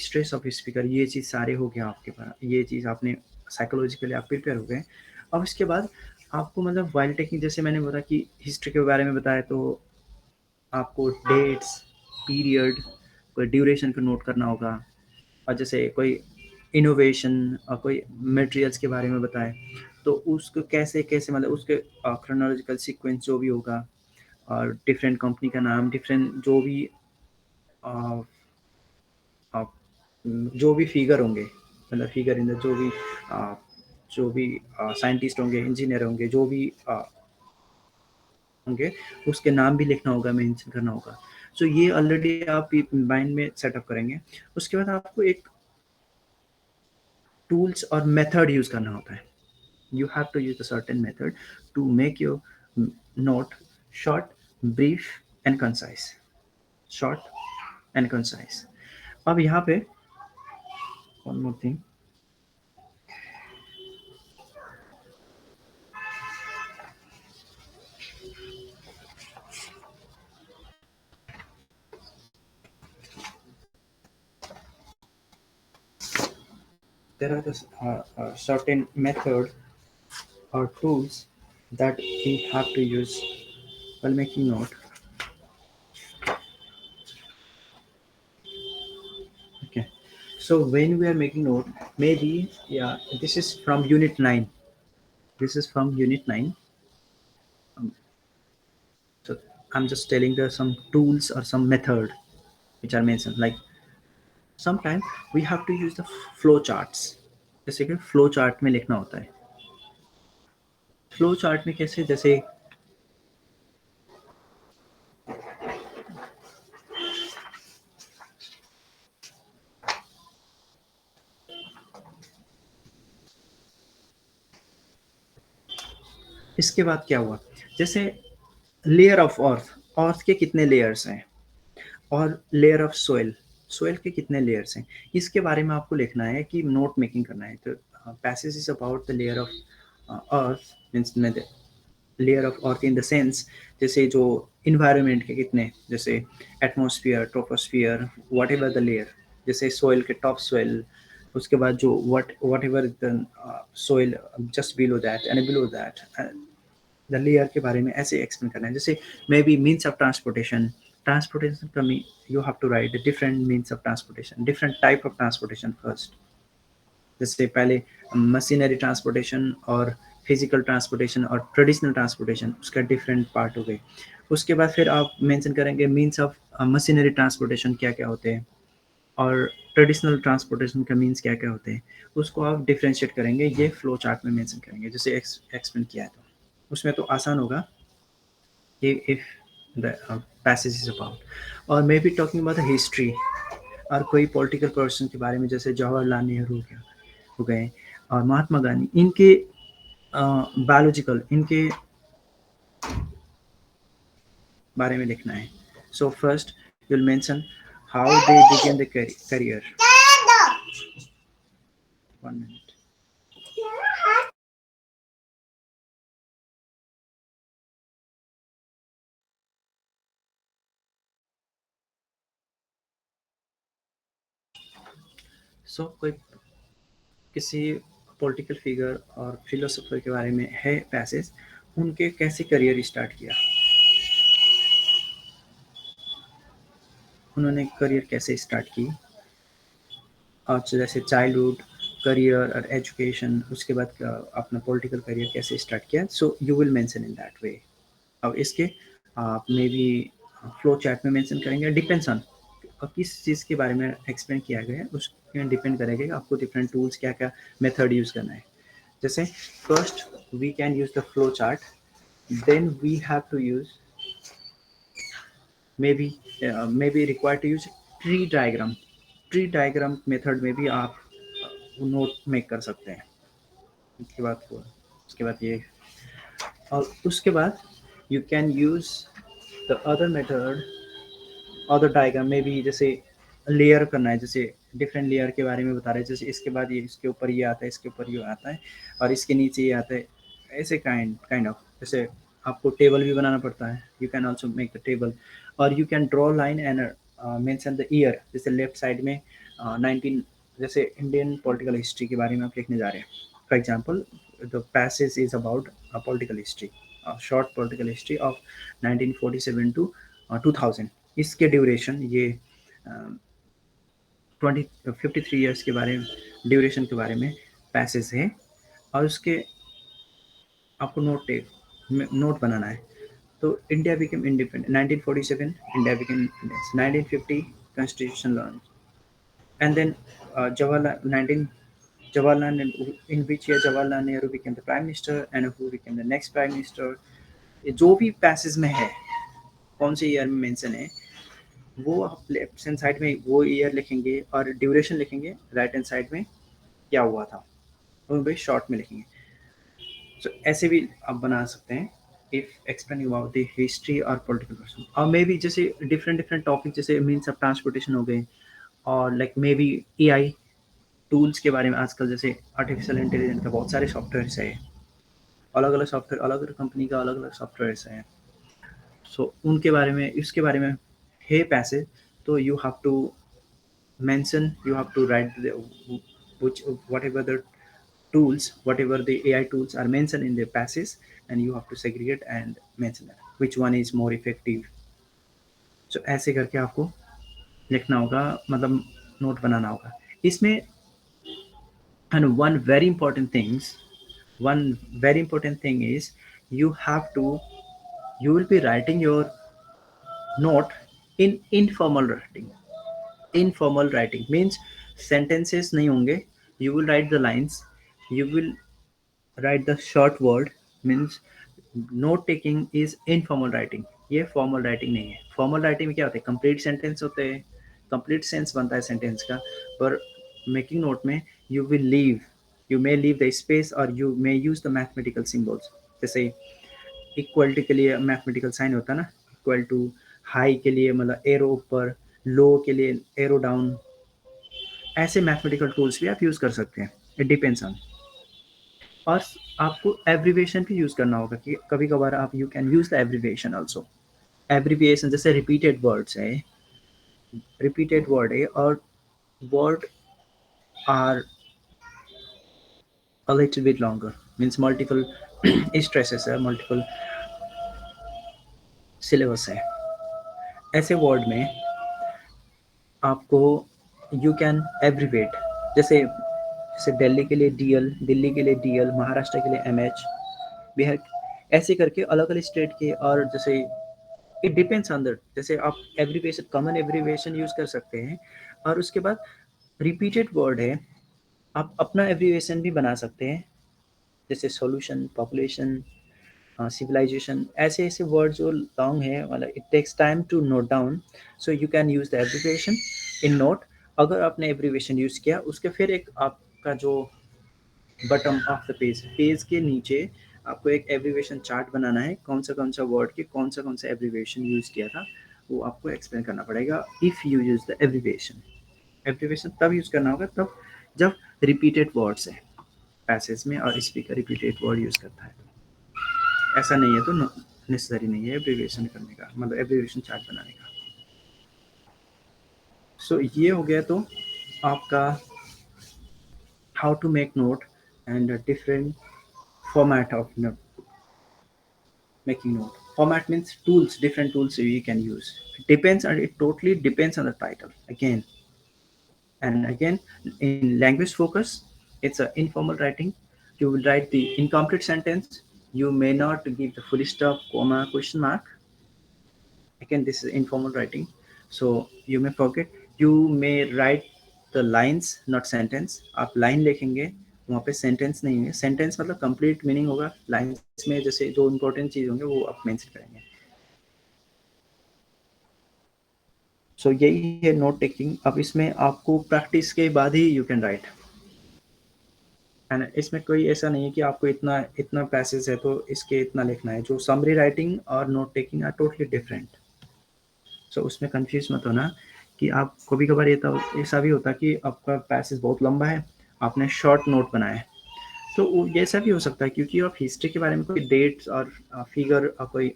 stress of speaker, ये चीज़ सारे हो गया आपके पास, ये चीज़ आपने साइकोलॉजिकली आप प्रिपेयर हो गए। अब इसके बाद आपको मतलब वाइल्ड टेक्निक, जैसे मैंने बोला कि हिस्ट्री के बारे में बताया, तो आपको डेट्स, पीरियड, कोई ड्यूरेशन को नोट करना होगा, और जैसे कोई इनोवेशन और कोई मटेरियल्स के बारे में बताएं, तो उसको कैसे कैसे मतलब उसके क्रोनोलॉजिकल सीक्वेंस जो भी होगा, और डिफरेंट कंपनी का नाम, डिफरेंट जो भी अ, अ, जो भी फिगर होंगे, मतलब फिगर इन द जो भी साइंटिस्ट होंगे, इंजीनियर होंगे, जो भी होंगे, उसके नाम भी लिखना होगा, मेंशन करना होगा। सो ये ऑलरेडी आप माइंड में सेटअप करेंगे। उसके बाद आपको एक टूल्स और मेथड यूज़ करना होता है। You have to use a certain method to make your note short, brief and concise. Short and concise. अब यहाँ पे one more thing. There are the certain method or tools that we have to use while making note. Okay. So when we are making note, maybe yeah, this is from unit 9. This is from unit 9. Um, so I'm just telling there some tools or some method which are mentioned. Like sometimes we have to use the flow charts, जैसे कि flow chart में लिखना होता है। Flow chart में कैसे, जैसे इसके बाद क्या हुआ, जैसे लेयर ऑफ अर्थ, अर्थ के कितने लेयर्स हैं, और लेयर ऑफ सोइल, सोइल के कितने लेयर्स हैं, इसके बारे में आपको लिखना है कि नोट मेकिंग करना है। तो passage is about the layer of earth, means में layer of earth in the sense, जैसे जो इन्वायरमेंट के कितने, जैसे atmosphere, troposphere, whatever the layer, जैसे सोइल के टॉप सोइल, उसके बाद जो whatever the soil just below that and below that, the layer के बारे में ऐसे एक्सप्लेन करना है। जैसे maybe means of transportation, transportation का you have to right different means of transportation, different type of transportation first. जैसे पहले मशीनरी ट्रांसपोर्टेशन और फिजिकल ट्रांसपोर्टेशन और ट्रेडिशनल ट्रांसपोर्टेशन, उसका डिफरेंट पार्ट हो गए। उसके बाद फिर आप मेंशन करेंगे मीन्स ऑफ मशीनरी ट्रांसपोर्टेशन क्या क्या होते हैं, और ट्रेडिशनल ट्रांसपोर्टेशन का मीन्स क्या क्या होते हैं, उसको आप डिफ्रेंशिएट करेंगे, ये फ्लो चार्ट में मेंशन करेंगे, जैसे एक्सप्लेन किया है। तो उसमें तो आसान होगा कि if the passage is about, और may be talking about the history, और कोई पॉलिटिकल पर्सन के बारे में, जैसे जवाहरलाल नेहरू हो गए और महात्मा गांधी, इनके बायोलॉजिकल, इनके बारे में लिखना है। So first you'll mention how they began the career. 1 minute. सो कोई किसी पॉलिटिकल फिगर और फिलोसोफर के बारे में है पैसेज, उनके कैसे करियर स्टार्ट किया, उन्होंने करियर कैसे स्टार्ट की, और जैसे चाइल्डहुड, करियर और एजुकेशन, उसके बाद अपना पॉलिटिकल करियर कैसे स्टार्ट किया, so you will mention in that वे। अब इसके आप मे बी फ्लो चार्ट में मेंशन करेंगे, डिपेंड्स ऑन किस चीज़ के बारे में एक्सप्लेन किया गया है, उस पर डिपेंड करेगा कि आपको डिफरेंट टूल्स क्या क्या मेथड यूज़ करना है। जैसे first we can use the flow chart, then we have to use may be required to use tree diagram. Tree diagram method में भी आप नोट मेक कर सकते हैं। उसके बाद ये, और उसके बाद you can use the other method, other diagram में भी, जैसे लेयर करना है, जैसे डिफरेंट लेयर के बारे में बता रहे हैं, जैसे इसके बाद ये, इसके ऊपर ये आता है, इसके ऊपर ये आता है, और इसके नीचे ये आता है, ऐसे काइंड ऑफ, जैसे आपको टेबल भी बनाना पड़ता है, you can also make the table, और you can draw line and mention the year, जैसे लेफ्ट साइड में 19, जैसे इंडियन पॉलिटिकल हिस्ट्री के बारे में आप लिखने जा रहे हैं, for example the passage is about political history, short political history of 1947 to 2000, इसके ड्यूरेशन ये 53 ईयर्स के बारे में, ड्यूरेशन के बारे में पैसेज है, और उसके आपको नोट बनाना है। तो India became independent 1947, India became independence 1950, constitution launch, and then Jawaharlal 19 Jawaharlal in which year Jawaharlal Nehru became the prime minister and who became the next prime minister, ये जो भी पैसेज में है, कौन से ईयर में मेंशन है, वो आप लेफ्ट हैंड साइड में वो ईयर लिखेंगे और ड्यूरेशन लिखेंगे, राइट हैंड साइड में क्या हुआ था वो भी शॉर्ट में लिखेंगे। सो ऐसे भी आप बना सकते हैं if explaining about the history और पॉलिटिकल पर्सन, और मे बी जैसे डिफरेंट डिफरेंट टॉपिक, जैसे मीन्स ऑफ ट्रांसपोर्टेशन हो गए, और like may be AI tools के बारे में, आजकल जैसे आर्टिफिशियल इंटेलिजेंस का बहुत सारे सॉफ्टवेयर है, अलग अलग सॉफ्टवेयर, अलग अलग कंपनी का अलग अलग सॉफ्टवेयर है, सो उनके बारे में, इसके बारे में है पैसे, तो you have to mention, you have to write which whatever the tools, whatever the AI tools are mentioned in the passage, and you have to segregate and mention that which one is more effective. So ऐसे करके आपको लिखना होगा, मतलब note बनाना होगा इसमें। And one very important thing is you have to, you will be writing your note in informal writing. Informal writing means sentences नहीं होंगे, you will write the lines, you will write the short word, means note taking is informal writing, ये formal writing नहीं है। formal writing में क्या होता है, complete sentence होते हैं, complete sense बनता है sentence का, पर making note में you will leave, you may leave the space or you may use the mathematical symbols, जैसे इक्वलिटी के लिए मैथमेटिकल साइन होता है ना, इक्वल टू, हाई के लिए मतलब एरो ऊपर, लो के लिए एरो डाउन, ऐसे मैथमेटिकल टूल्स भी आप यूज़ कर सकते हैं, इट डिपेंड्स ऑन। और आपको एब्रीविएशन भी यूज़ करना होगा कि कभी कभार आप, you can use the abbreviation also. Abbreviation जैसे रिपीटेड वर्ड है और word are a little bit longer, means multiple stresses है, मल्टीपल सिलेबस है, ऐसे वर्ड में आपको यू कैन एब्रीवेट, जैसे जैसे दिल्ली के लिए डीएल, दिल्ली के लिए डीएल, महाराष्ट्र के लिए एमएच, बिहार, ऐसे करके अलग अलग स्टेट के, और जैसे इट डिपेंड्स ऑन दैट, जैसे आप एब्रीवेशन, कॉमन एब्रीवेशन यूज कर सकते हैं, और उसके बाद रिपीटेड वर्ड है, आप अपना एब्रीवेशन भी बना सकते हैं, जैसे सॉल्यूशन, पॉपुलेशन, सिविलाइजेशन, ऐसे ऐसे वर्ड जो लॉन्ग है, मतलब it takes time to note down, so you can use the abbreviation in note. अगर आपने एब्रीविएशन यूज किया, उसके फिर एक आपका जो बटन ऑफ द पेज के नीचे आपको एक एब्रीविएशन चार्ट बनाना है, कौन सा वर्ड के कौन सा एब्रीविएशन यूज किया था, वो आपको एक्सप्लेन करना पड़ेगा if you use the abbreviation. Abbreviation तब यूज करना होगा तब जब रिपीटेड वर्ड्स है पैसेज में और स्पीकर रिपीटेड वर्ड यूज करता है, ऐसा नहीं है तो नेसेसरी नहीं है एब्रीविएशन करने का, मतलब एब्रीविएशन चार्ट बनाने का। सो ये हो गया तो आपका how to make note and a different format of making note. Format means tools, different tools you can use. It depends, and it totally depends on the title again. And again, in language focus, it's a informal writing. You will write the incomplete sentence. You may not give the full stop, comma, question mark. Again, this is informal writing, so you may forget. You may write the lines, not sentence. आप line लिखेंगे, वहाँ पे sentence नहीं है. Sentence मतलब complete meaning होगा. Lines में जैसे जो इंपॉर्टेंट चीज होंगे वो आप मेंशन करेंगे. सो यही है नोट टेकिंग. अब इसमें आपको प्रैक्टिस के बाद ही यू कैन राइट. एंड इसमें कोई ऐसा नहीं है कि आपको इतना इतना पैसेज है तो इसके इतना लिखना है. जो समरी राइटिंग और note taking are totally different. So उसमें कंफ्यूज मत होना कि आप कभी कभार ऐसा भी होता है कि आपका पैसेज बहुत लंबा है, आपने शॉर्ट नोट बनाया है. तो ये ऐसा भी हो सकता है क्योंकि आप हिस्ट्री के बारे में कोई डेट्स और फिगर और कोई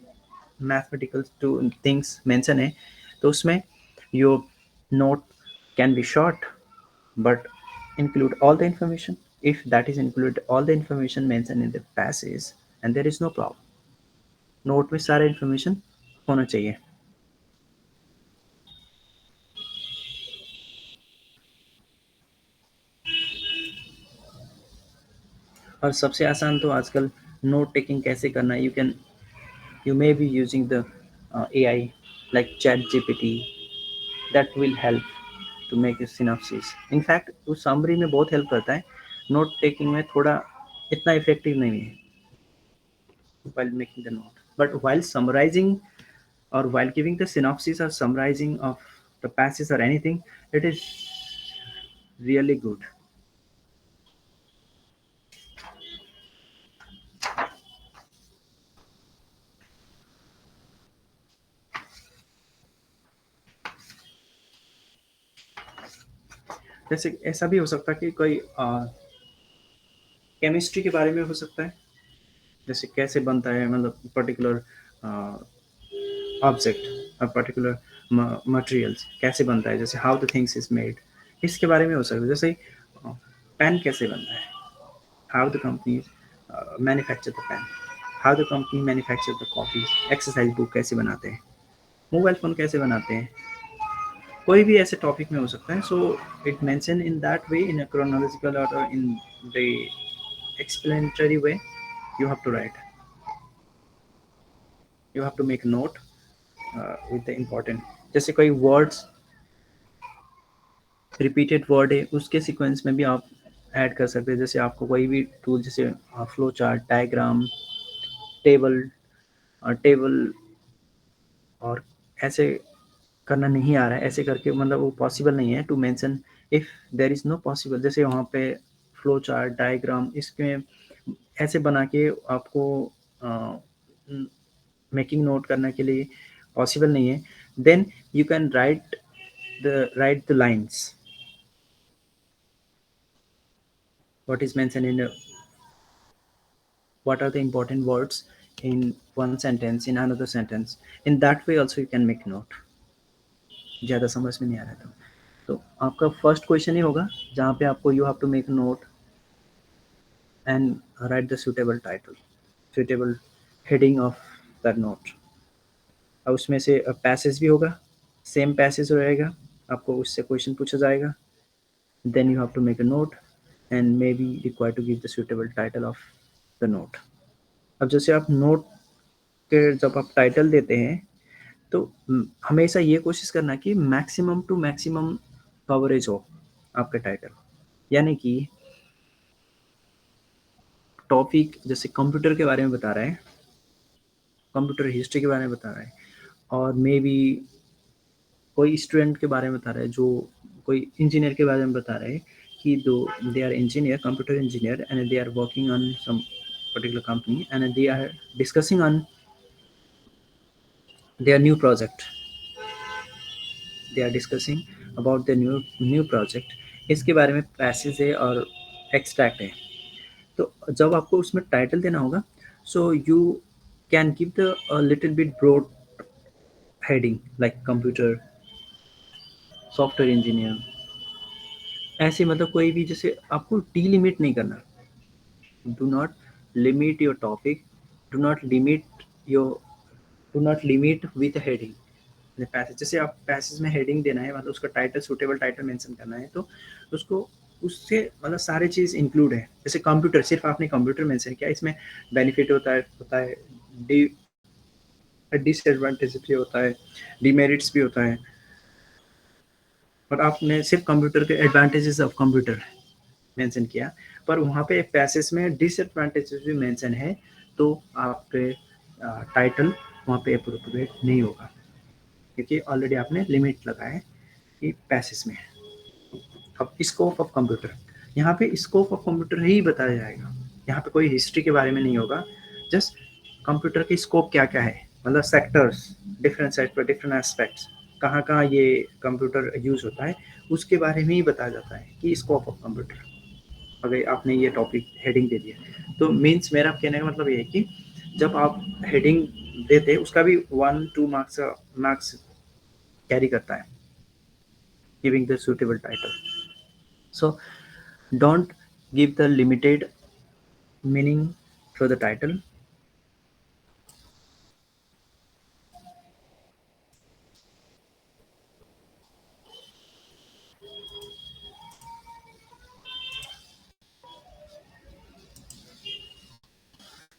मैथमेटिकल टू थिंग्स मेंशन है, तो उसमें your note can be short but include all the information. If that is include all the information mentioned in the passage, and there is no problem. Note में सारा information होना चाहिए. और सबसे आसान तो आजकल नोट टेकिंग कैसे करना है. you may be using the AI like ChatGPT that will help to make a synopsis. In fact वो summary में बहुत help करता है. नोट टेकिंग में थोड़ा इतना इफेक्टिव नहीं है while making the note. But while summarizing or while giving the synopsis or summarizing of the passage or anything, it is really good. जैसे ऐसा भी हो सकता है कि कोई केमिस्ट्री के बारे में हो सकता है. जैसे कैसे बनता है, मतलब पर्टिकुलर ऑब्जेक्ट और पर्टिकुलर मटेरियल्स कैसे बनता है, जैसे how the things is made, इसके बारे में हो सकता है. जैसे पेन कैसे बनता है, how the company manufacture the pen, how the company manufacture the copies, exercise book कैसे बनाते हैं, मोबाइल फ़ोन कैसे बनाते हैं. कोई भी ऐसे टॉपिक में हो सकता है. So it mention in that way, in a chronological और in the explanatory way. You have to write, you have to make note with the important. जैसे कोई वर्ड्स रिपीटेड वर्ड है, उसके सीक्वेंस में भी आप ऐड कर सकते हैं. जैसे आपको कोई भी टूल, जैसे फ्लो चार्ट, डायग्राम, टेबल और टेबल और ऐसे करना नहीं आ रहा है, ऐसे करके मतलब वो पॉसिबल नहीं है to mention. If there is no possible, जैसे वहाँ पे फ्लो चार्ट, डायग्राम, इसमें ऐसे बना के आपको मेकिंग नोट करने के लिए पॉसिबल नहीं है, then you can write the lines what is mentioned in what are the important words in one sentence, in another sentence. In that way also you can make note. ज़्यादा समझ में नहीं आ रहा था तो आपका फर्स्ट क्वेश्चन ही होगा जहाँ पे आपको you have to make note and write the suitable title, suitable heading of that note. और उसमें से पैसेज भी होगा, सेम पैसेज रहेगा, आपको उससे क्वेश्चन पूछा जाएगा. Then you have to make a note and may be require to give the suitable title of the note. अब जैसे आप नोट के जब आप टाइटल देते हैं तो हमेशा ये कोशिश करना कि मैक्सिमम टू मैक्सिमम कवरेज हो आपका टाइटल. यानी कि टॉपिक जैसे कंप्यूटर के बारे में बता रहा है, कंप्यूटर हिस्ट्री के बारे में बता रहा है, और मे बी कोई स्टूडेंट के बारे में बता रहा है, जो कोई इंजीनियर के बारे में बता रहा है कि दो they are engineer, computer engineer, and they are working on some particular company and they are discussing on their new project, they are discussing about the new project. इसके बारे में पैसेज है और एक्सट्रैक्ट है. तो जब आपको उसमें टाइटल देना होगा, so you can give the little bit broad heading like computer, software engineer, ऐसे मतलब कोई भी, जैसे आपको डिलिमिट नहीं करना। Do not limit your topic, do not limit your, do not limit with heading. Passage, जैसे आप पैसेज में हेडिंग देना है, मतलब उसका टाइटल, सूटेबल टाइटल मेंशन करना है, तो उसको उससे मतलब सारे चीज़ इंक्लूड है। जैसे कंप्यूटर, सिर्फ आपने कंप्यूटर मेंशन किया, इसमें बेनिफिट होता है, डी डिसएडवांटेज भी होता है, डिमेरिट्स भी होता है। और आपने सिर्फ कंप्यूटर के एडवांटेजेस ऑफ कंप्यूटर मेंशन किया, पर वहाँ पे पैसेज में डिसएडवांटेजेस भी मेंशन है, तो आपके टाइटल वहाँ पे अप्रोप्रिएट नहीं होगा, क्योंकि ऑलरेडी आपने लिमिट लगाया है कि पैसेज में। अब स्कोप ऑफ कंप्यूटर, यहाँ पे स्कोप ऑफ कंप्यूटर ही बताया जाएगा, यहाँ पे कोई हिस्ट्री के बारे में नहीं होगा। जस्ट कंप्यूटर की स्कोप क्या क्या है, मतलब sectors, different sector, different aspects, कहाँ कहाँ ये कंप्यूटर यूज होता है, उसके बारे में ही बताया जाता है कि स्कोप ऑफ कंप्यूटर। अगर आपने ये टॉपिक हेडिंग दे दिया, तो मीन्स मेरा कहने का मतलब ये है कि जब आप हेडिंग देते, उसका भी 1-2 मार्क्स कैरी करता है, giving the suitable title. So don't give the limited meaning to the title.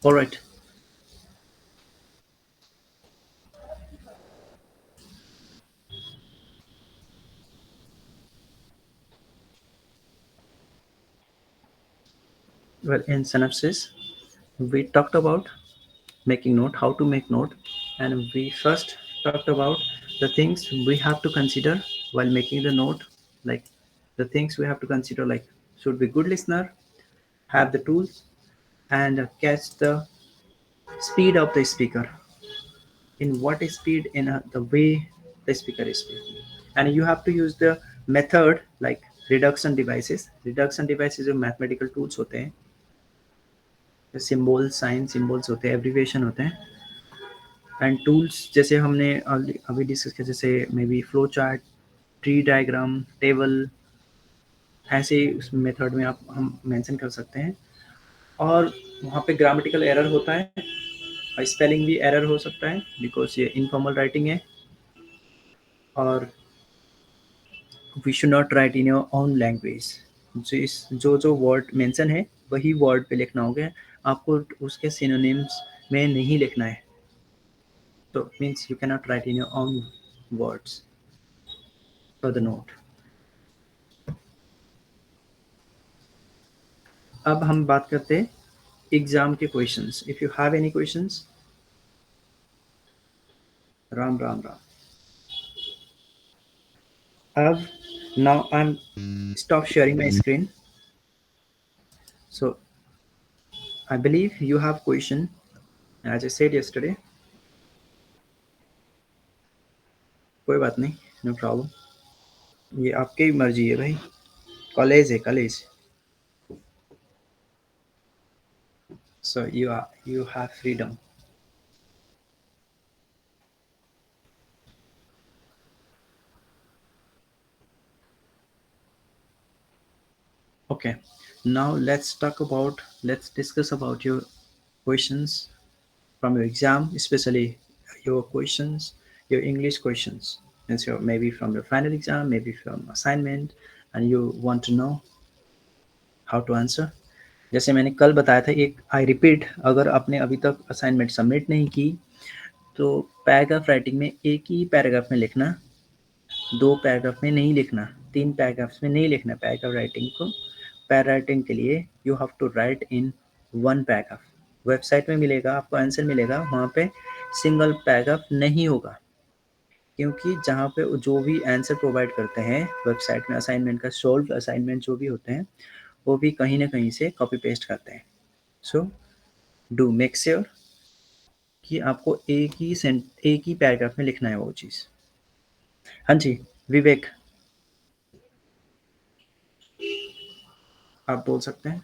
All right. Well, in synopsis, we talked about making note, how to make note, and we first talked about the things we have to consider while making the note, like the things we have to consider, like should be good listener, have the tools, and catch the speed of the speaker, in what speed, in the way the speaker is speaking. And you have to use the method like reduction devices जो mathematical tools होते हैं, symbol, sign symbols होते हैं, abbreviation होते हैं, and tools जैसे हमने अभी डिस्कस किया, जैसे may be flow chart, tree diagram, table, ऐसे उस मेथड में आप हम मेंशन कर सकते हैं। और वहाँ पे ग्रामेटिकल एरर होता है, और स्पेलिंग भी एरर हो सकता है, बिकॉज ये इनफॉर्मल राइटिंग है। और we should not write in your own language. जो जो वर्ड मेंशन है वही वर्ड पे लिखना होगा, आपको उसके सिनोनिम्स में नहीं लिखना है। तो means you can not write in your own words for the note. अब हम बात करते हैं एग्जाम के questions. If you have any questions. Ram Ram Ram. अब now I'm stop sharing my screen. So I believe you have question, as I said yesterday. कोई बात नहीं, नो प्रॉब्लम। ये आपकी मर्जी है भाई, कॉलेज है college. So you have freedom. Okay, now let's discuss about your questions from your exam, especially your questions, your English questions. And so maybe from your final exam, maybe from assignment, and you want to know how to answer. जैसे मैंने कल बताया था, एक I repeat, अगर आपने अभी तक असाइनमेंट सबमिट नहीं की, तो पैराग्राफ राइटिंग में एक ही पैराग्राफ में लिखना, 2 पैराग्राफ में नहीं लिखना, 3 पैराग्राफ्स में नहीं लिखना पैराग्राफ राइटिंग को। पैरा राइटिंग के लिए you have to write in 1 paragraph. Website में मिलेगा, आपको आंसर मिलेगा, वहाँ पे सिंगल पैराग्राफ नहीं होगा, क्योंकि जहाँ पे जो भी आंसर प्रोवाइड करते हैं वेबसाइट में, असाइनमेंट का सोल्व असाइनमेंट जो भी होते हैं, वो भी कहीं ना कहीं से कॉपी पेस्ट करते हैं। सो डू मेक श्योर कि आपको एक ही पैराग्राफ में लिखना है वो चीज़। हाँ जी, विवेक, आप बोल सकते हैं।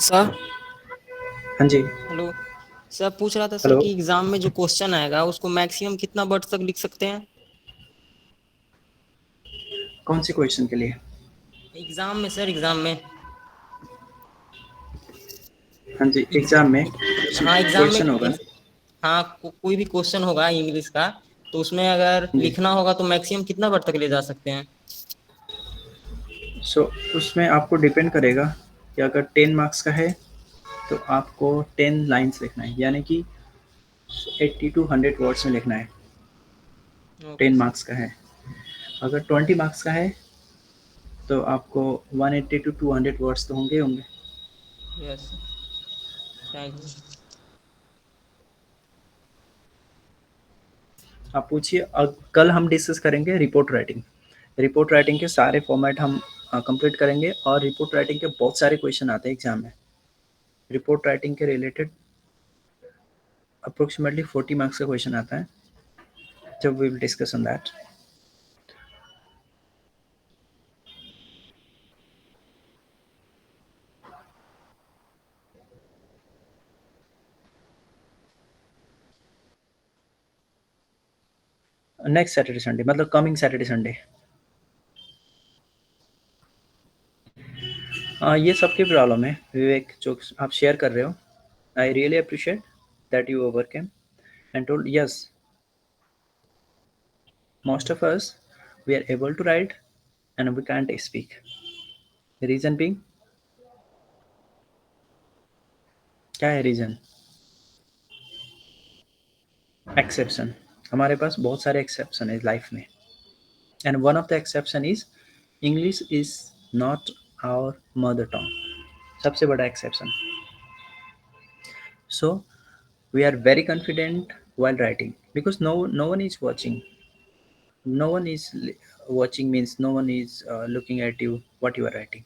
सर। हाँ जी। हेलो। सर पूछ रहा था सर हेलो। कि एग्जाम में जो क्वेश्चन आएगा उसको मैक्सिमम कितना वर्ड तक लिख सकते हैं? कौन से क्वेश्चन के लिए? एग्जाम में सर, एग्जाम में। हाँ जी, एग्ज- एग्जाम में हाँ एग्जाम में क्वेश्चन होगा ना। हाँ कोई भी क्वेश्चन होगा इंग्लिश का, तो उसमें अगर जी। लिखना होगा तो मैक्सिमम कितना वर्ड तक ले जा सकते हैं? सो उसमें आपको डिपेंड करेगा कि अगर 10 मार्क्स का है तो आपको 10 लाइन्स लिखना है, यानी कि 80 to 100 वर्ड्स में लिखना है। Okay ten sir. मार्क्स का है। अगर 20 मार्क्स का है तो आपको 180 to 200 वर्ड्स तो होंगे होंगे। यस। Thank you. आप पूछिए। कल हम डिस्कस करेंगे रिपोर्ट राइटिंग। रिपोर्ट राइटिंग के सारे फॉर्मेट हम कंप्लीट करेंगे, और रिपोर्ट राइटिंग के बहुत सारे क्वेश्चन आते हैं एग्जाम में। रिपोर्ट राइटिंग के रिलेटेड अप्रोक्सीमेटली 40 मार्क्स का क्वेश्चन आता है, जब we will discuss on that. Next Saturday Sunday, मतलब कमिंग सैटरडे संडे। ये सबकी प्रॉब्लम है विवेक, जो आप शेयर कर रहे हो। I really appreciate that you overcame and told yes, most of us we are able to write and we can't speak. The reason being, क्या है रीजन? एक्सेप्शन। हमारे पास बहुत सारे एक्सेप्शन है लाइफ में, and one of the exception is English is not our mother tongue. सबसे बड़ा exception. So we are very confident while writing because no one is watching. No one is watching means no one is looking at you what you are writing.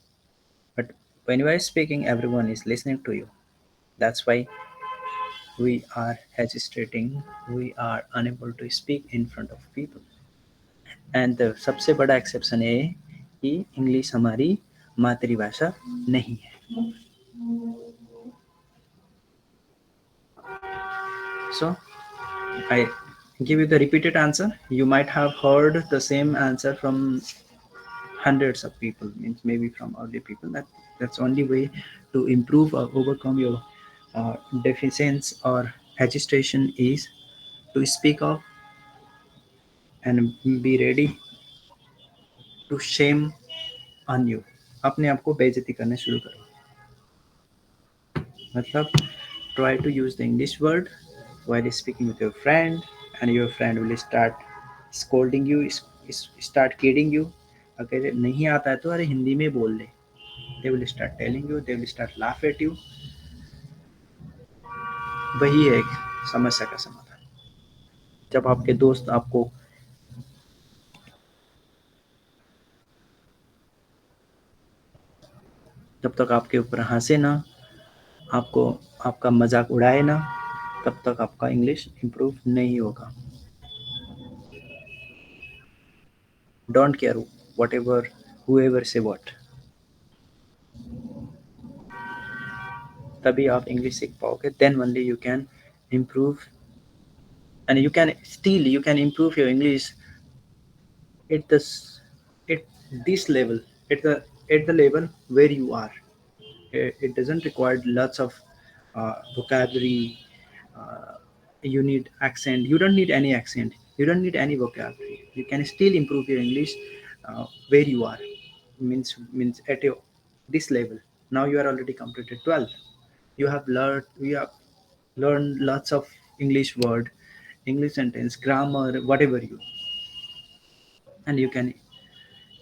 But when you are speaking, everyone is listening to you. That's why we are hesitating, we are unable to speak in front of people. And the सबसे बड़ा exception है कि English हमारी मातृभाषा नहीं है। So I give you the repeated answer. You might have heard the same answer from hundreds of people, means maybe from early people. That's only way to improve or overcome your deficiency or hesitation is to speak up and be ready to shame on you। अपने आप को बेइज्जती करना शुरू करो। मतलब try to use the English word while speaking with your friend, and your friend will start scolding you, start kidding you। अगर नहीं आता है तो अरे हिंदी में बोल ले। They will start telling you, they will start laugh at you। वही है एक समस्या का समाधान। जब आपके दोस्त आपको जब तक आपके ऊपर हंसे ना, आपको आपका मजाक उड़ाए ना, तब तक आपका इंग्लिश इम्प्रूव नहीं होगा। Don't care whatever whoever say what. तभी आप इंग्लिश सीख पाओगे, then only you can improve, and you can improve your English at at this level, at the level where you are. It doesn't require lots of vocabulary. uh, you need accent, you don't need any accent, you don't need any vocabulary, you can still improve your English where you are. Means at your this level. Now you are already completed 12, you have learned lots of English word, English sentence, grammar, whatever you, and you can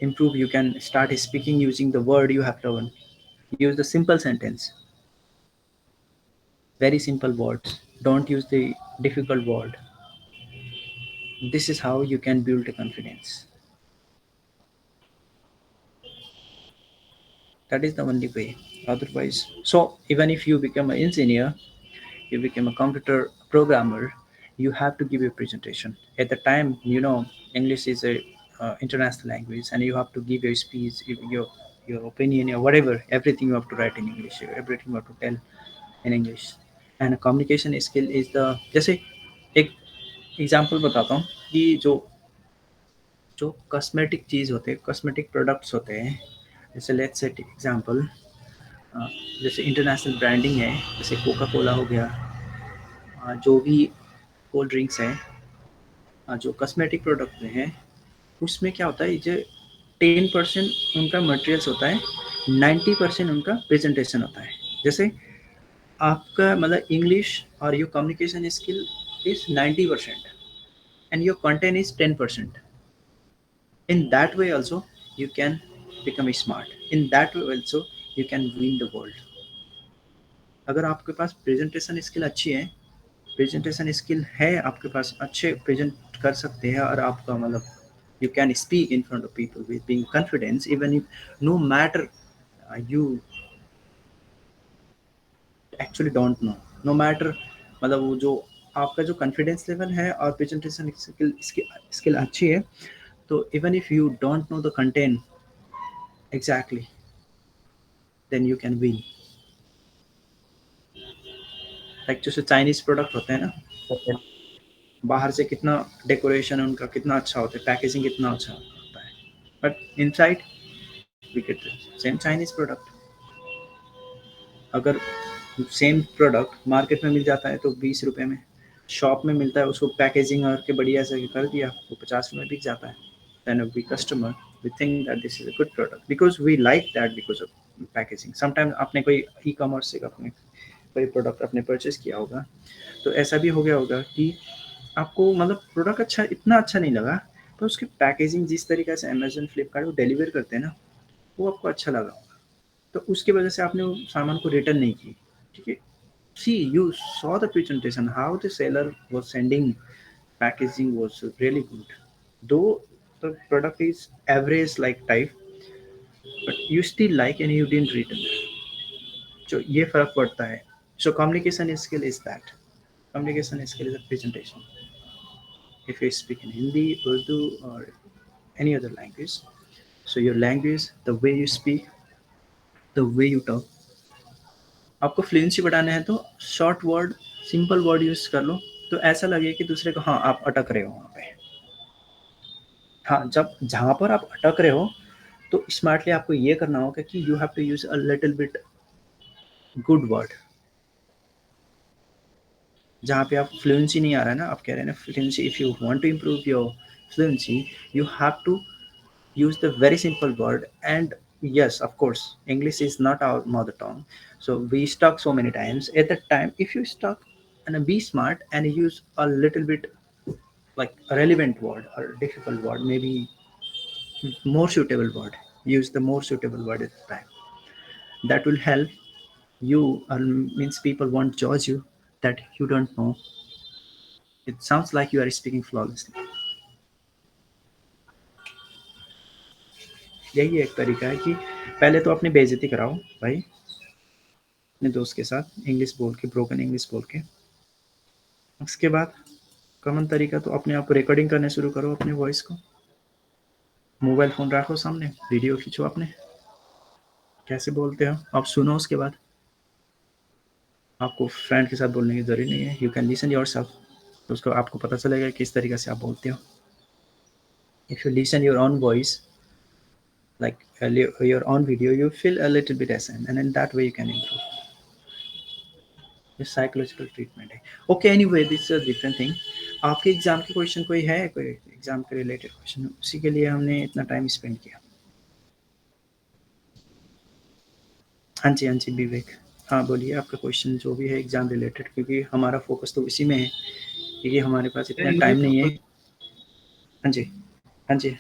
improve. You can start speaking using the word you have learned. Use the simple sentence, very simple words. Don't use the difficult word. This is how you can build a confidence. That is the only way. Otherwise, so even if you become an engineer, you become a computer programmer, you have to give a presentation. At the time, English is a international language, and you have to give your speech, your opinion or whatever, everything you have to write in English, everything you have to tell in English. And communication skill is the, जैसे एक example बताता हूँ कि जो जो cosmetic चीज़ होते हैं, cosmetic products होते हैं, जैसे लेट्स सेट एग्जांपल, जैसे इंटरनेशनल ब्रांडिंग है, जैसे कोका कोला हो गया, जो भी कोल्ड ड्रिंक्स हैं, जो कॉस्मेटिक प्रोडक्ट हैं, उसमें क्या होता है, जो 10% उनका मटेरियल्स होता है, 90% उनका प्रेजेंटेशन होता है। जैसे आपका मतलब इंग्लिश और your communication skill is 90% and your content is 10%. In that way also you can become smart. In that way also you can win the world. अगर आपके पास प्रेजेंटेशन स्किल अच्छी है, प्रेजेंटेशन स्किल है आपके पास, अच्छे प्रेजेंट कर सकते हैं, और आपका मतलब you can speak in front of people with being confidence, even if no matter you actually don't know, no matter मतलब वो जो आपका जो कॉन्फिडेंस लेवल है और प्रेजेंटेशन स्किल स्किल अच्छी है, तो even if you don't know the content exactly, then you can win. Like जैसे चाइनीज प्रोडक्ट होते हैं ना, बाहर से कितना डेकोरेशन उनका कितना अच्छा होता है, पैकेजिंग कितना अच्छा होता है, but inside we get same Chinese product. अगर सेम प्रोडक्ट मार्केट में मिल जाता है तो 20 रुपए में, शॉप में मिलता है उसको पैकेजिंग करके बढ़िया से कर दिया, वो 50 रुपये बिक जाता है। Then we customer we think that this is a good product because we like that because of packaging. Sometime आपने कोई ई कॉमर्स से अपने कोई प्रोडक्ट आपने परचेज किया होगा, तो ऐसा भी हो गया होगा कि आपको मतलब प्रोडक्ट अच्छा इतना अच्छा नहीं लगा, पर उसकी पैकेजिंग जिस तरीके से अमेजन फ्लिपकार्ट वो डिलीवर करते हैं ना, वो आपको अच्छा लगा होगा, तो उसकी वजह से आपने वो सामान को रिटर्न नहीं की। ठीक है, see you saw the presentation how the seller was sending, packaging was really good, though the product is average like type, but you still like and you didn't return। so ये फर्क पड़ता है। so communication skill is that, communication skill is a presentation। if you speak in Hindi, Urdu or any other language, so your language, the way you speak, the way you talk, आपको fluency बढ़ाना है तो short word, simple word use कर लो, तो ऐसा लगे कि दूसरे को हाँ आप अटक रहे हो वहाँ पे। हाँ, जब जहाँ पर आप अटक रहे हो तो स्मार्टली आपको ये करना होगा कि you have to use a little bit good word. जहाँ पे आप फ्लुएंसी नहीं आ रहा है ना, आप कह रहे हैं ना fluency, if you want to improve your fluency you have to use the very simple word. And yes, of course, English is not our mother tongue, so we stuck so many times at that time. If you stuck and be smart and use a little bit like a relevant word or difficult word, maybe more suitable word, use the more suitable word at the time, that will help you, means people won't judge you that you don't know. It sounds like you are speaking flawlessly। यही एक तरीका है कि पहले तो अपनी बेइज्जती कराओ भाई अपने दोस्त के साथ, इंग्लिश बोल के, ब्रोकन इंग्लिश बोल के। उसके बाद कॉमन तरीका तो अपने आप रिकॉर्डिंग करने शुरू करो अपने वॉइस को, मोबाइल फ़ोन रखो सामने, वीडियो खींचो अपने, कैसे बोलते हो आप सुनो, उसके बाद आपको फ्रेंड के साथ बोलने की ज़रूरी नहीं है, you can listen your self, तो उसको आपको पता चलेगा किस तरीके से आप बोलते हो। If you listen your own voice like your own video, you feel a little bit ashamed, and in that way you can improve। ये साइकोलॉजिकल ट्रीटमेंट है। Okay, anyway this is a different thing. आपके exam के question कोई है, कोई exam के related question, उसी के लिए हमने इतना टाइम स्पेंड किया। हाँ जी, हाँ जी विवेक, हाँ बोलिए आपका क्वेश्चन जो भी है एग्जाम रिलेटेड, क्योंकि हमारा फोकस तो इसी में है, क्योंकि हमारे पास इतना टाइम नहीं है। हाँ जी, हाँ जी,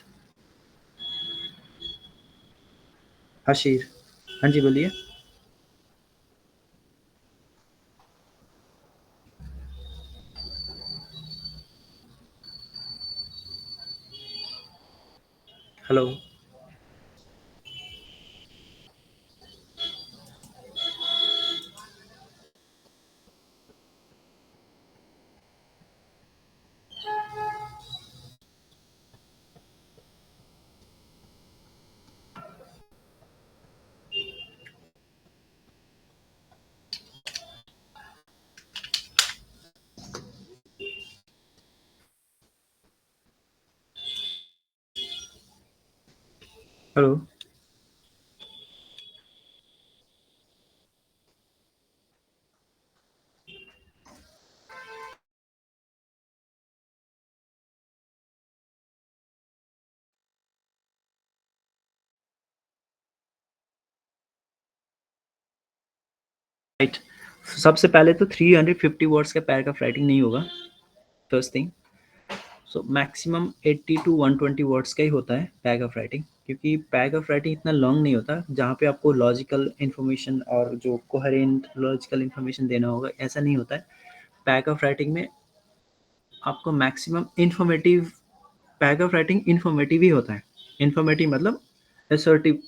हशीर, हाँ जी बोलिए। हेलो। Hello. राइट, सबसे पहले तो 350 वर्ड्स का पैराग्राफ राइटिंग नहीं होगा, first thing. So maximum 80 to 120 words का ही होता है पैराग्राफ राइटिंग, क्योंकि पैराग्राफ राइटिंग इतना लॉन्ग नहीं होता जहाँ पे आपको लॉजिकल इन्फॉर्मेशन और जो कोहेरेंट लॉजिकल इन्फॉर्मेशन देना होगा, ऐसा नहीं होता है। पैराग्राफ राइटिंग में आपको maximum informative, paragraph writing informative ही होता है। इन्फॉर्मेटिव मतलब असर्टिव,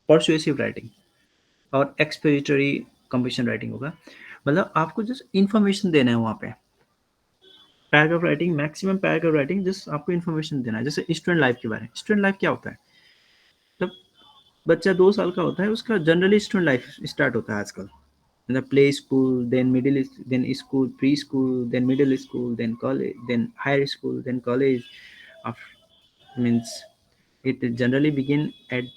परसुएसिव राइटिंग, और एक्सप्लेनेटरी कंप्लीशन राइटिंग होगा, मतलब आपको जस्ट इन्फॉर्मेशन देना है वहाँ पे। Paragraph writing, maximum paragraph writing just आपको इन्फॉर्मेशन देना है। जैसे स्टूडेंट लाइफ के बारे में, स्टूडेंट लाइफ क्या होता है, जब बच्चा 2 साल का होता है उसका जनरली स्टूडेंट लाइफ स्टार्ट होता है आजकल, मतलब play school, then middle, then school, preschool, then middle school, then college, then higher school, then college, means it generally begin at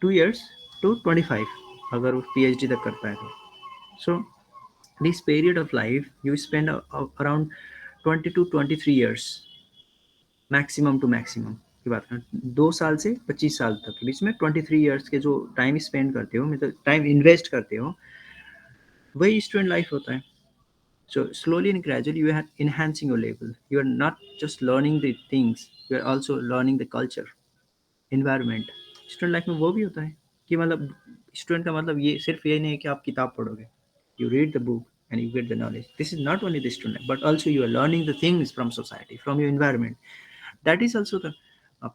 2 years to 25, अगर वो PhD तक करता है तो। सो this period of life you spend around 20 to 23 years, maximum to maximum की बात करें, 2 साल से 25 साल तक के बीच में 23 years के जो टाइम स्पेंड करते हो, मतलब टाइम इन्वेस्ट करते हो, वही स्टूडेंट लाइफ होता है। So slowly and gradually you are enhancing your level, you are not just learning the things, you are also learning the culture, environment। Student life में वो भी होता है कि मतलब स्टूडेंट का मतलब ये सिर्फ ये नहीं है कि आप किताब पढ़ोगे, you read the book and you get the knowledge, this is not only the student but also you are learning the things from society, from your environment, that is also the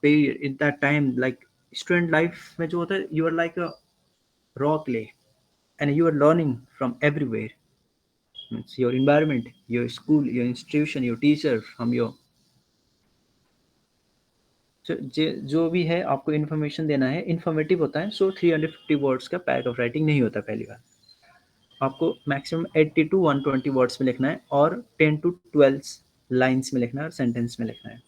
period in that time, like student life में जो होता है, you are like a raw clay and you are learning from everywhere। It's your environment, your school, your institution, your teacher, from your, जो भी है आपको information देना है, इन्फॉर्मेटिव होता है। सो 350 वर्ड्स का पैराग्राफ राइटिंग नहीं होता पहली बार। आपको मैक्सिमम 80 टू 120 वर्ड्स में लिखना है, और 10 टू 12 लाइन्स में लिखना है, और सेंटेंस में लिखना है।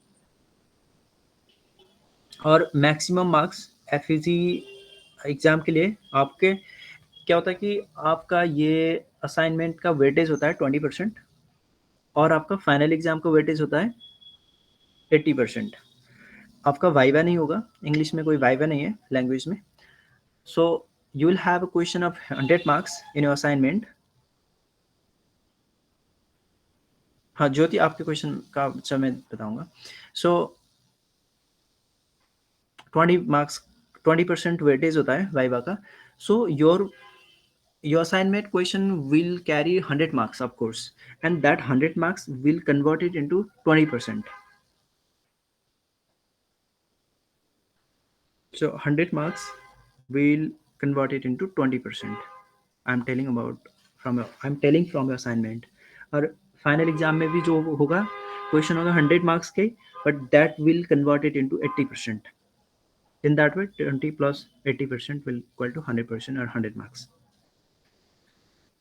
और मैक्सिमम मार्क्स एफ एग्ज़ाम के लिए आपके क्या होता है कि आपका ये असाइनमेंट का वेटेज होता है 20%, और आपका फाइनल एग्ज़ाम का वेटेज होता है 80%। आपका वाइवा नहीं होगा, इंग्लिश में कोई वाइवा नहीं है लैंग्वेज में। So you will have a question of 100 marks in your assignment. हाँ ज्योति, आपके क्वेश्चन का आंसर मैं बताऊंगा। सो 20 मार्क्स, 20% वेटेज होता है वाइवा का। सो your assignment question will carry 100 marks of course, and that 100 marks will convert it into 20%. So 100 marks will convert it into 20%। I'm telling about I'm telling from your assignment। और final exam में भी जो होगा question होगा 100 marks के, but that will convert it into 80%। In that way 20 plus 80% will equal to 100% or 100 marks।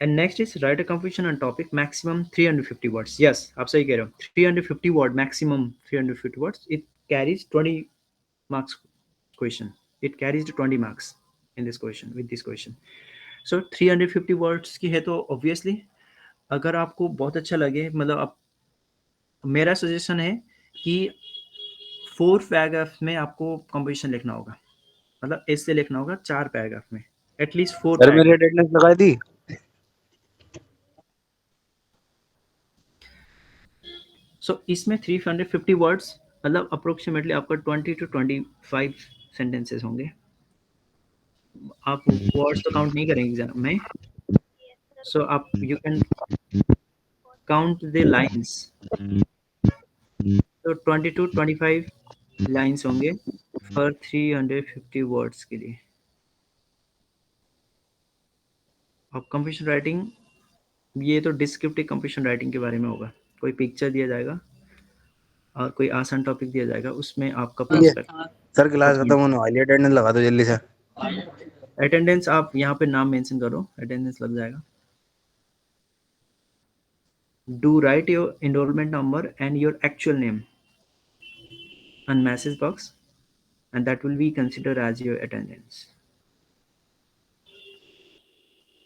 And next is write a composition on topic maximum 350 words। Yes, आप सही कह रहे हो, 350 word maximum, 350 words, it carries 20 marks question, it carries the 20 marks in this question, with this question। So 350 words की है तो obviously अगर आपको बहुत अच्छा लगे, मतलब आप, मेरा सजेशन है कि 4 पैराग्राफ में आपको कंपोजिशन लिखना होगा, मतलब ऐसे लिखना होगा 4 पैराग्राफ में, एटलीस्ट 4 सर मेरी पैराग्राफ। अटेंडेंस लगा दी। सो इसमें 350 वर्ड्स मतलब अप्रोक्सीमेटली आपका 20 टू 25 सेंटेंसेस होंगे। आप वर्ड्स तो काउंट नहीं करेंगे एग्जाम में, सो आप you can count the lines. तो 20 टू 25 लाइंस होंगे फॉर 350 वर्ड्स के लिए। अब कंप्यूटर राइटिंग, ये तो डिस्क्रिप्टिव कंप्यूटर राइटिंग के बारे में होगा, कोई पिक्चर दिया जाएगा और कोई आसान टॉपिक दिया जाएगा, उसमें आपका ये पर्सपेक्टिव। सर क्लास खत्म होने वाली है, अटेंडेंस लगा दो जल्दी से। अटेंडेंस आप यहाँ पे नाम मेंशन करो, अटेंडेंस लग जाएगा। Do write your enrollment number and your actual name on message box। and that will be considered as your attendance.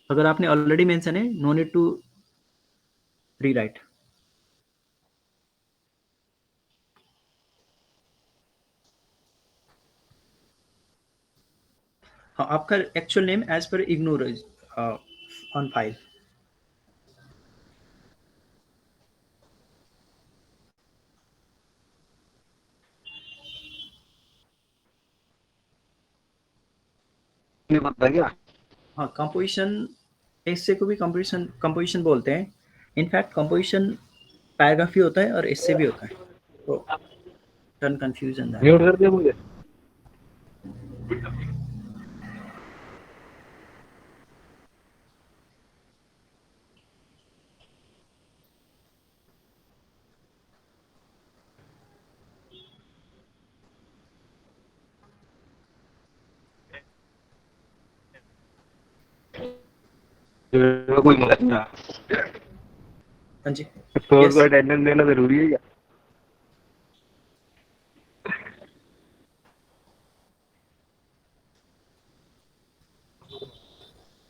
अगर आपने ऑलरेडी मेंशन है, नो नीड टू रीराइट. हाँ, आपका actual name as per ignore on file. पता क्या? हाँ, composition, एस्से को भी कंपोजिशन कंपोजिशन बोलते हैं. इनफैक्ट कंपोजिशन पैराग्राफी होता है और एस्से भी होता है. तो डोंट कंफ्यूजन दैट. म्यूट कर दिया मुझे। कोई मदद नहीं। हाँ जी. तो यस. उसको अटेंडेंस देना जरूरी है क्या?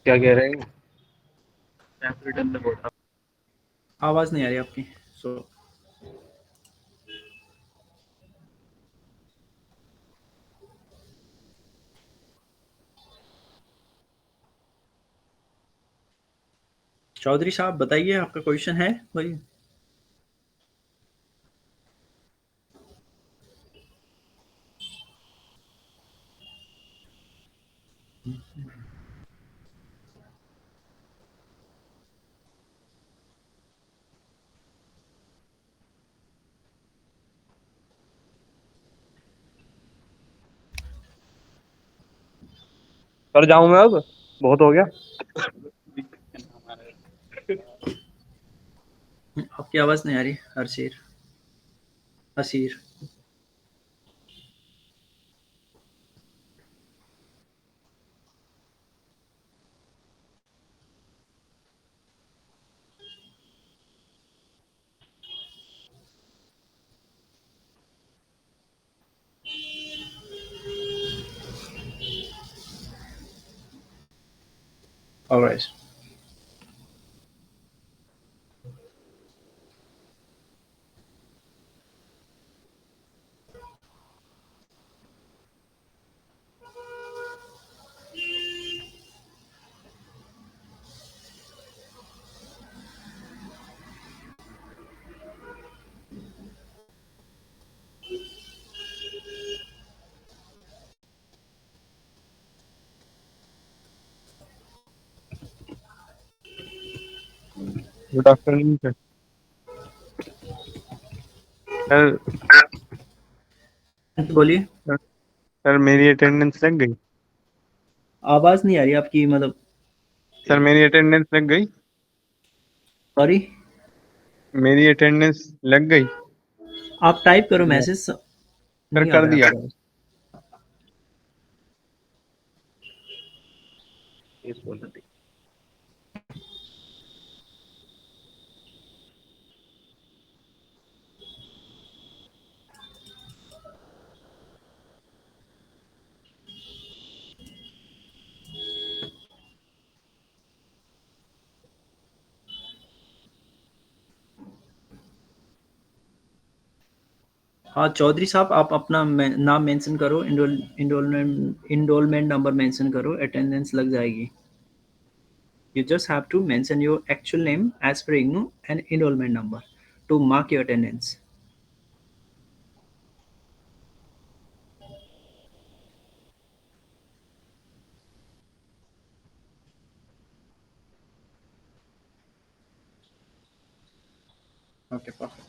क्या कह रहे हैं? रिटर्न में बोल रहा आवाज़ नहीं आ रही आपकी. सो चौधरी साहब बताइए, आपका क्वेश्चन है कोई? सर जाऊं मैं अब? बहुत हो गया। आपकी आवाज़ नहीं आ रही. हरशीर, हसीर. Alright. Good afternoon sir. Sir बोलिए. सर मेरी अटेंडेंस लग गई। आवाज़ नहीं आ रही आपकी, मतलब. सर मेरी अटेंडेंस लग गई। सॉरी. मेरी अटेंडेंस लग गई। आप टाइप करो मैसेज. सर नहीं आ कर रहा है दिया। आपका. हाँ, चौधरी साहब, आप अपना नाम मेंशन करो, इनरोलमेंट नंबर मेंशन करो, अटेंडेंस लग जाएगी. You just have to mention your actual name as per IGNOU and enrollment number to mark your attendance. Okay, perfect.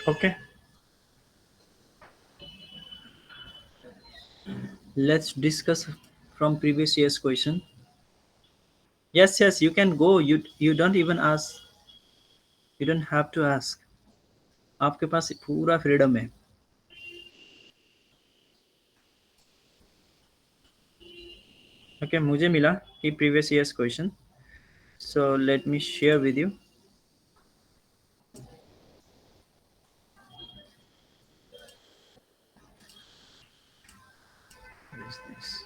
Okay, let's discuss from previous year's question. Yes, yes, you can go. You don't even ask. You don't have to ask. आपके पास पूरा freedom है. Okay, मुझे मिला कि previous year's question. So let me share with you. What is this?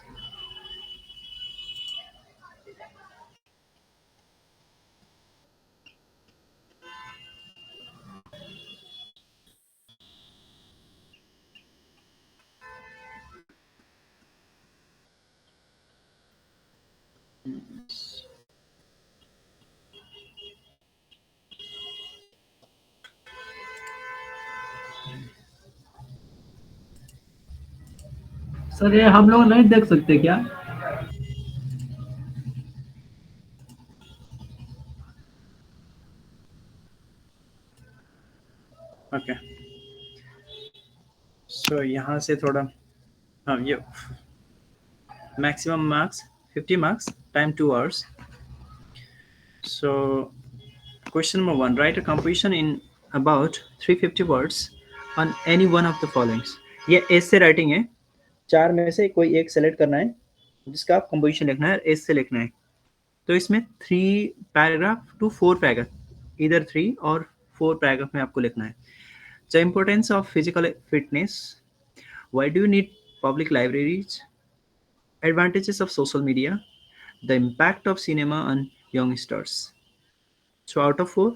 Sir ये हम लोग नहीं देख सकते क्या? Okay. So यहाँ से थोड़ा हाँ ये maximum marks 50 marks time 2 hours. So question number 1, write a composition in about 350 words on any one of the followings. ये essay writing है. चार में से कोई एक सेलेक्ट करना है जिसका आप कंपोजिशन लिखना है, एस से लिखना है. तो इसमें 3 पैराग्राफ टू 4 पैराग्राफ, इधर 3 और 4 पैराग्राफ में आपको लिखना है. The importance of physical fitness, why do you need public libraries, advantages of social media, the impact of cinema on youngsters. So out of 4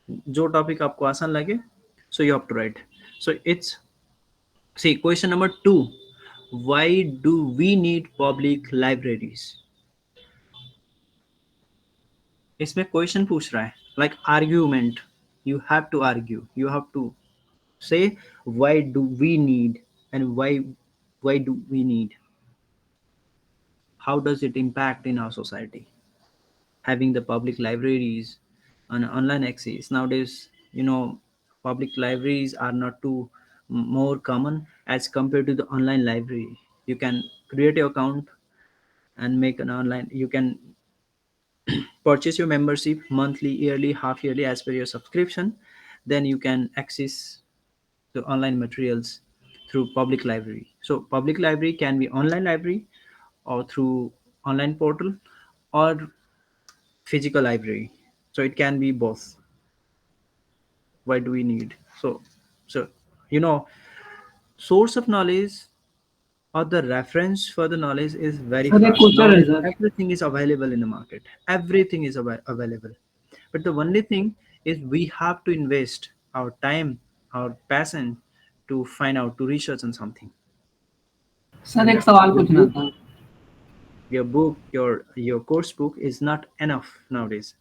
जो टॉपिक आपको आसान लगे, so you have to write. So it's C question number 2, why do we need public libraries. इसमें question पूछ रहा है like argument. You have to argue, you have to say why do we need, and why do we need, how does it impact in our society having the public libraries and online access. Nowadays, public libraries are not too more common as compared to the online library. You can create your account and make an online, you can purchase your membership monthly, yearly, half yearly as per your subscription. Then you can access the online materials through public library. So public library can be online library or through online portal or physical library. So it can be both. Why do we need? So you know source of knowledge or the reference for the knowledge is very sir एक fast. Question है Nowadays sir. everything is available in the market. Everything is available. But the only thing is we have to invest our time, our passion to find out, to research on something. Sir एक सवाल Your पूछना book, था. your course book is not enough nowadays.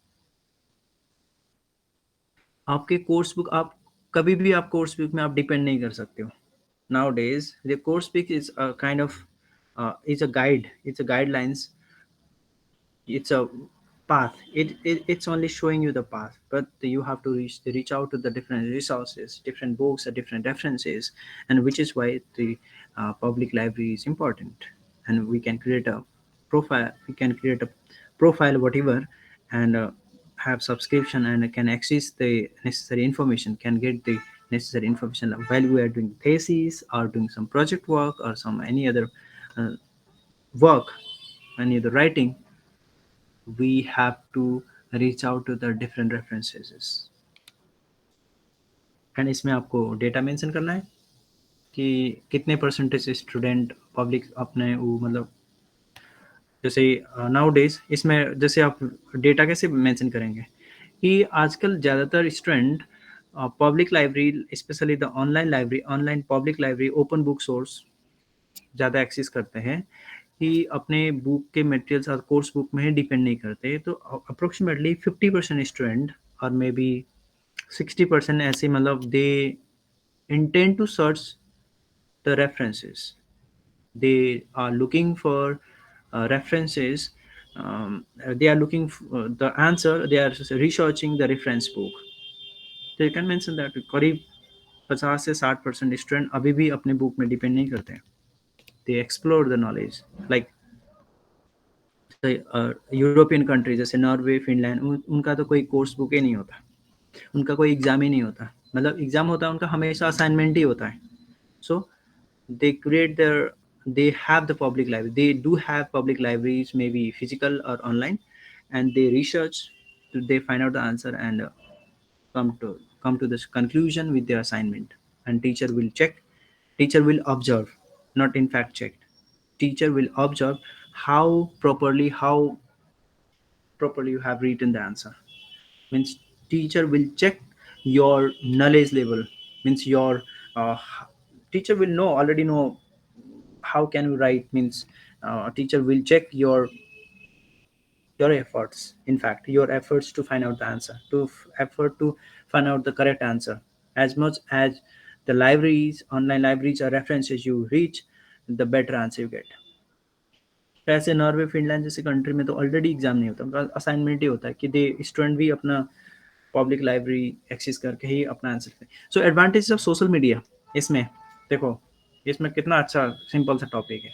आपके course book आप कभी भी आप course book में आप डिपेंड नहीं कर सकते हो. Nowadays the course book is a kind of it's a guide, it's a guidelines, it's a path. It's only showing you the path, but you have to reach out to the different resources, different books, or different references, and which is why the public library is important. And we can create a profile, whatever, and have subscription and can access the necessary information, can get the necessary information while we are doing thesis or doing some project work or some any other uh, work, any other writing. We have to reach out to the different references. And इसमें आपको data mention करना है कि कितने percentage student public अपने वो मतलब जैसे नाउ डेज इसमें जैसे आप डेटा कैसे मेंशन करेंगे कि आजकल ज़्यादातर student public library, specially the online public library, open book source ज़्यादा एक्सेस करते हैं कि अपने बुक के मटेरियल्स और कोर्स बुक में ही डिपेंड नहीं करते. तो अप्रोक्सीमेटली 50% स्टूडेंट और मे बी 60% ऐसे मतलब they intend to search the references. They are looking for references. They are looking for the answer, they are researching the reference book. So you can mention that करीब 50 से 60% student अभी भी अपने book में depend नहीं करते हैं. दे explore the knowledge like European country जैसे नॉर्वे, फिनलैंड, उनका तो कोई कोर्स बुक ही नहीं होता, उनका कोई एग्जाम ही नहीं होता. मतलब एग्जाम होता है उनका, हमेशा असाइनमेंट ही होता है. सो they create their they have the public library, they do have public libraries, maybe physical or online, and they research, they find out the answer and come to come to this conclusion with their assignment. And teacher will check, teacher will observe, not in fact checked. Teacher will observe how properly you have written the answer. Means teacher will check your knowledge level. Means your uh, teacher will already know how can you write. Means teacher will check your efforts, in fact your efforts to find out the answer, to effort to find out the correct answer. As much as the libraries, online libraries or references you reach, the better answer you get. ऐसे Norway, Finland जैसे country में तो already exam नहीं होता, उनका assignment ही होता है कि दे स्टूडेंट भी अपना पब्लिक लाइब्रेरी एक्सेस करके ही अपना आंसर करें. सो एडवांटेज ऑफ सोशल मीडिया, इसमें देखो, इसमें कितना अच्छा सिंपल सा टॉपिक है.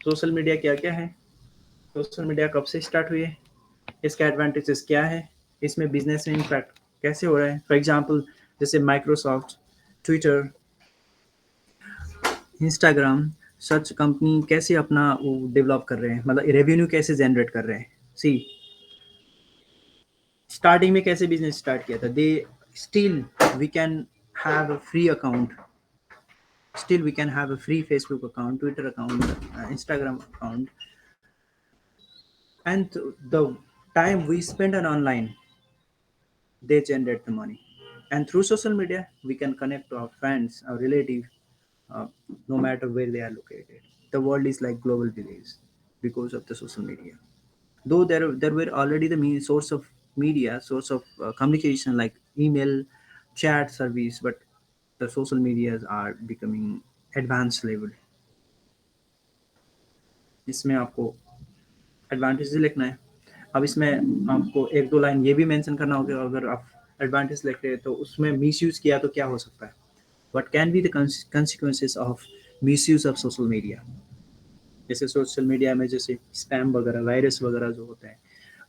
सोशल मीडिया क्या क्या है, सोशल मीडिया कब से स्टार्ट हुई है, इसका एडवांटेजेस क्या है, इसमें बिजनेस में इम्पैक्ट कैसे हो रहा है. फॉर एग्जांपल जैसे Microsoft, Twitter, Instagram, such company कैसे अपना वो डेवलप कर रहे हैं, मतलब रेवेन्यू कैसे जनरेट कर रहे हैं. सी स्टार्टिंग में कैसे बिजनेस स्टार्ट किया था, they still we can have a free account, still we can have a free Facebook account, Twitter account, Instagram account, and the time we spend on online, they generate the money. And through social media we can connect to our friends, our relatives, no matter where they are located. The world is like global village because of the social media. Though there were already the source of media, source of communication like email, chat service, but the social medias are becoming advanced level. इसमें आपको advantage लिखना है. अब इसमें आपको एक दो line ये भी मेंशन करना होगा, अगर आप एडवांटेज लिख रहे हैं तो उसमें मिसयूज किया तो क्या हो सकता है. What can be the consequences of misuse of social media. जैसे सोशल मीडिया में जैसे स्पैम वगैरह, वायरस वगैरह जो होते हैं,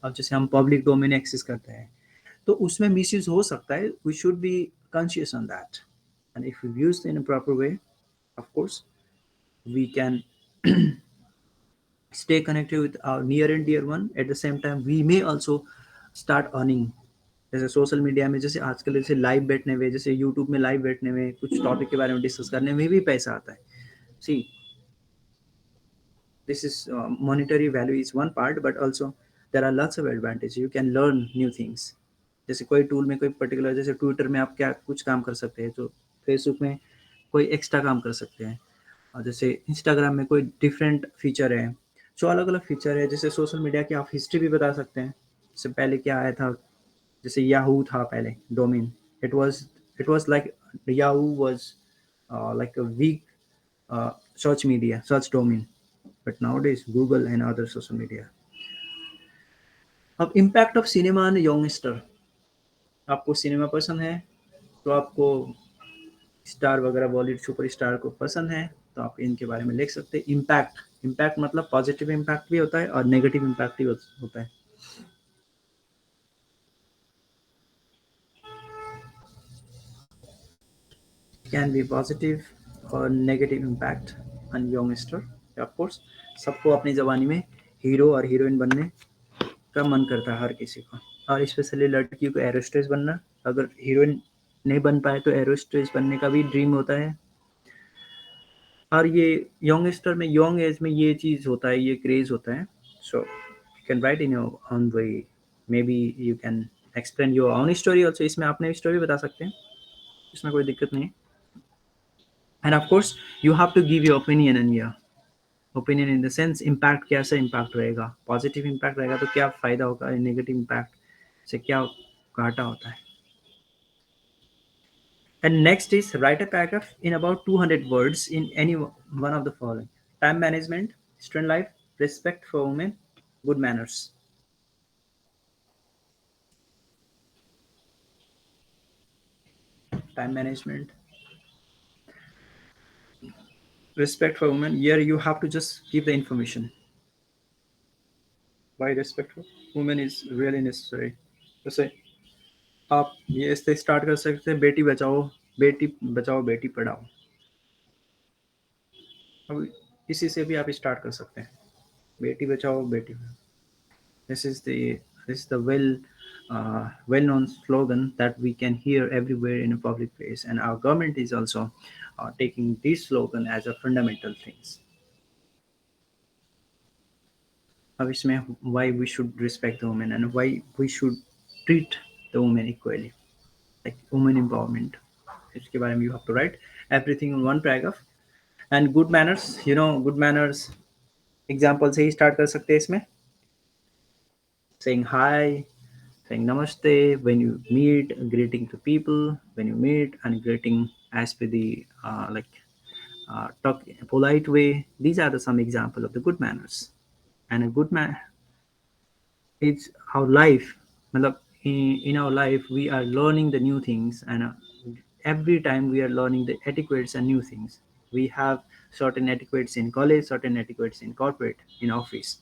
अब जैसे हम पब्लिक डोमेन एक्सेस करते हैं तो उसमें मिसयूज हो सकता है. We should be conscious on that, and if you use in a proper way, of course we can stay connected with our near and dear one. At the same time we may also start earning. जैसे social media में जैसे आजकल जैसे live बैठने में, जैसे YouTube में live बैठने में, कुछ टॉपिक के बारे में डिस्कस करने में भी पैसा आता है. सी this is monetary value is one part, but also there are lots of advantages. You can learn new things. जैसे कोई टूल में कोई पर्टिकुलर, जैसे ट्विटर में आप क्या कुछ काम कर सकते हैं तो फेसबुक में कोई एक्स्ट्रा काम कर सकते हैं, और जैसे इंस्टाग्राम में कोई डिफरेंट फीचर है. जो अलग अलग फीचर है, जैसे सोशल मीडिया की आप हिस्ट्री भी बता सकते हैं. जैसे पहले क्या आया था, जैसे याहू था पहले domain, it was like Yahoo was like a weak search media, search domain, but nowadays Google and other social media. अब impact of cinema and youngster. आपको सिनेमा पसंद है तो आपको स्टार वगैरह, बॉलीवुड सुपर स्टार को पसंद है तो आप इनके बारे में लिख सकते हैं. इम्पैक्ट मतलब पॉजिटिव इम्पैक्ट भी होता है और नेगेटिव इम्पैक्ट भी होता है. कैन बी पॉजिटिव और negative impact on youngster. Of course सबको अपनी जवानी में हीरो और हीरोइन बनने का मन करता है हर किसी को, और स्पेशली लड़कियों को एरोस्ट्रेस बनना. अगर हीरोइन नहीं बन पाए तो एरोस्ट्रेस बनने का भी ड्रीम होता है. और ये यंगस्टर में, यंग एज में ये चीज़ होता है, ये क्रेज होता है. सो you can write in your own way, may be you can explain your own story also. इसमें अपने स्टोरी बता सकते हैं, इसमें कोई दिक्कत नहीं. And of course you have to give your opinion and your opinion in the sense impact, कैसा इम्पैक्ट रहेगा. पॉजिटिव इम्पैक्ट रहेगा तो क्या फ़ायदा होगा, नेगेटिव इम्पैक्ट से क्या घाटा होता है. And next is write a paragraph in about 200 words in any one of the following: time management, student life, respect for women, good manners. Time management, Respect for women. Here you have to just give the information. Why respect for women is really necessary. जैसे आप ये इससे start कर सकते हैं, बेटी बचाओ बेटी पढ़ाओ। अब इसी से भी आप स्टार्ट कर सकते हैं, Beti Bachao Beti Padhao. This is the well known slogan that we can hear everywhere in a public place, and our government is also taking this slogan as a fundamental things. अब इसमें why we should respect the women and why we should treat the women equally, like women empowerment. इसके बारे में you have to write everything in one paragraph. And good manners, good manners example से ही start कर सकते हैं इसमें। saying hi, saying namaste when you meet, greeting to people when you meet, and greeting as per the talk polite way. These are the some example of the good manners. And a good man, it's our life. मतलब in our life we are learning the new things, and every time we are learning the etiquettes and new things. We have certain etiquettes in college, certain etiquettes in corporate, in office.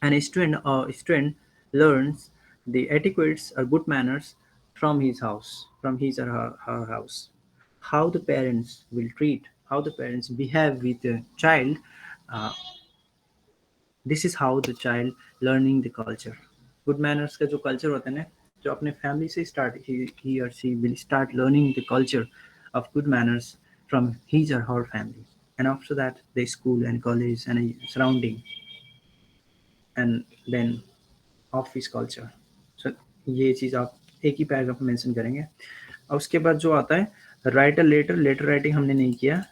And a student learns the etiquettes or good manners from his house, from his or her house. How the parents will treat, how the parents behave with the child. uh, this is how the child learning the culture. Good manners का जो culture होता है ना, जो अपने family से start, he or she will start learning the culture of good manners from his or her family, and after that the school and college and surrounding, and then office culture. So ये चीज़ आप एक ही paragraph में mention करेंगे। और उसके बाद जो आता है write a letter, letter writing हमने नहीं किया।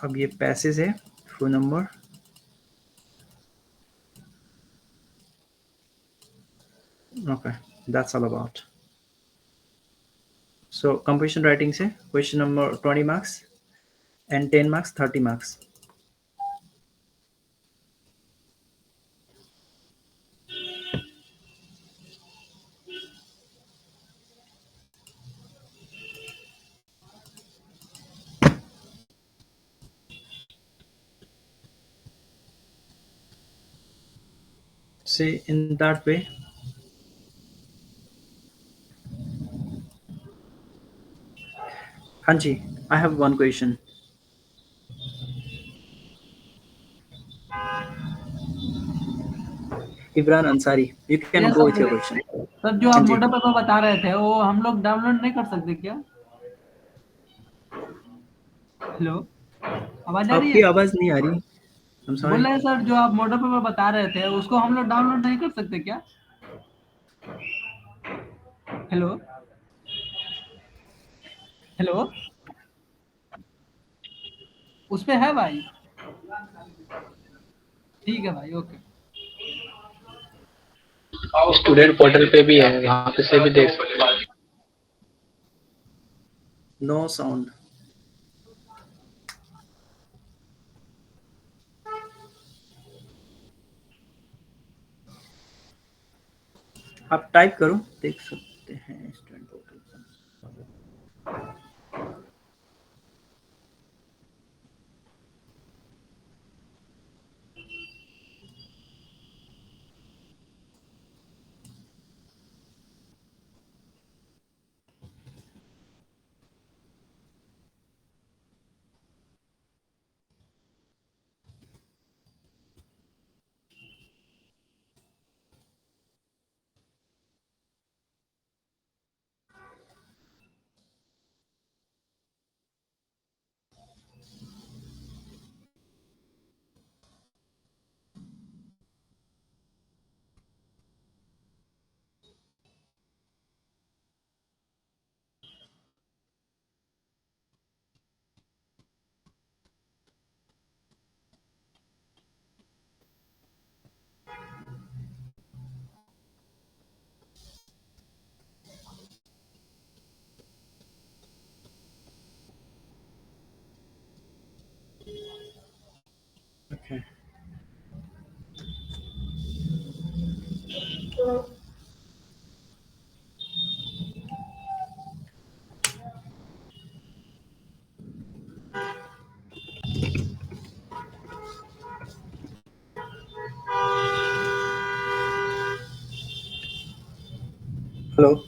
अब ये पैसेज है, phone number, okay, that's all about. So composition writing से question number 20 marks and 10 marks, 30 marks. Say in that way. Hanji, I have one question. Ibran Ansari, you can ये go with your sir, question. Sir जो आप Hanji. मोटे paper बता रहे थे वो हम लोग डाउनलोड नहीं कर सकते क्या? हेलो, आवाज आ रही आपकी है? आवाज नहीं आ रही। I'm बोल sorry. रहे हैं सर जो आप मोटे पेपर बता रहे थे उसको हम लोग डाउनलोड नहीं कर सकते क्या? हेलो, हेलो, उस पे है भाई। ठीक है भाई, ओके। स्टूडेंट पोर्टल पे भी है, वहाँ पे से भी देख सकते हैं। No sound. आप टाइप करो, देख सकते हैं स्टूडेंट पोर्टल पर। Okay. Hello.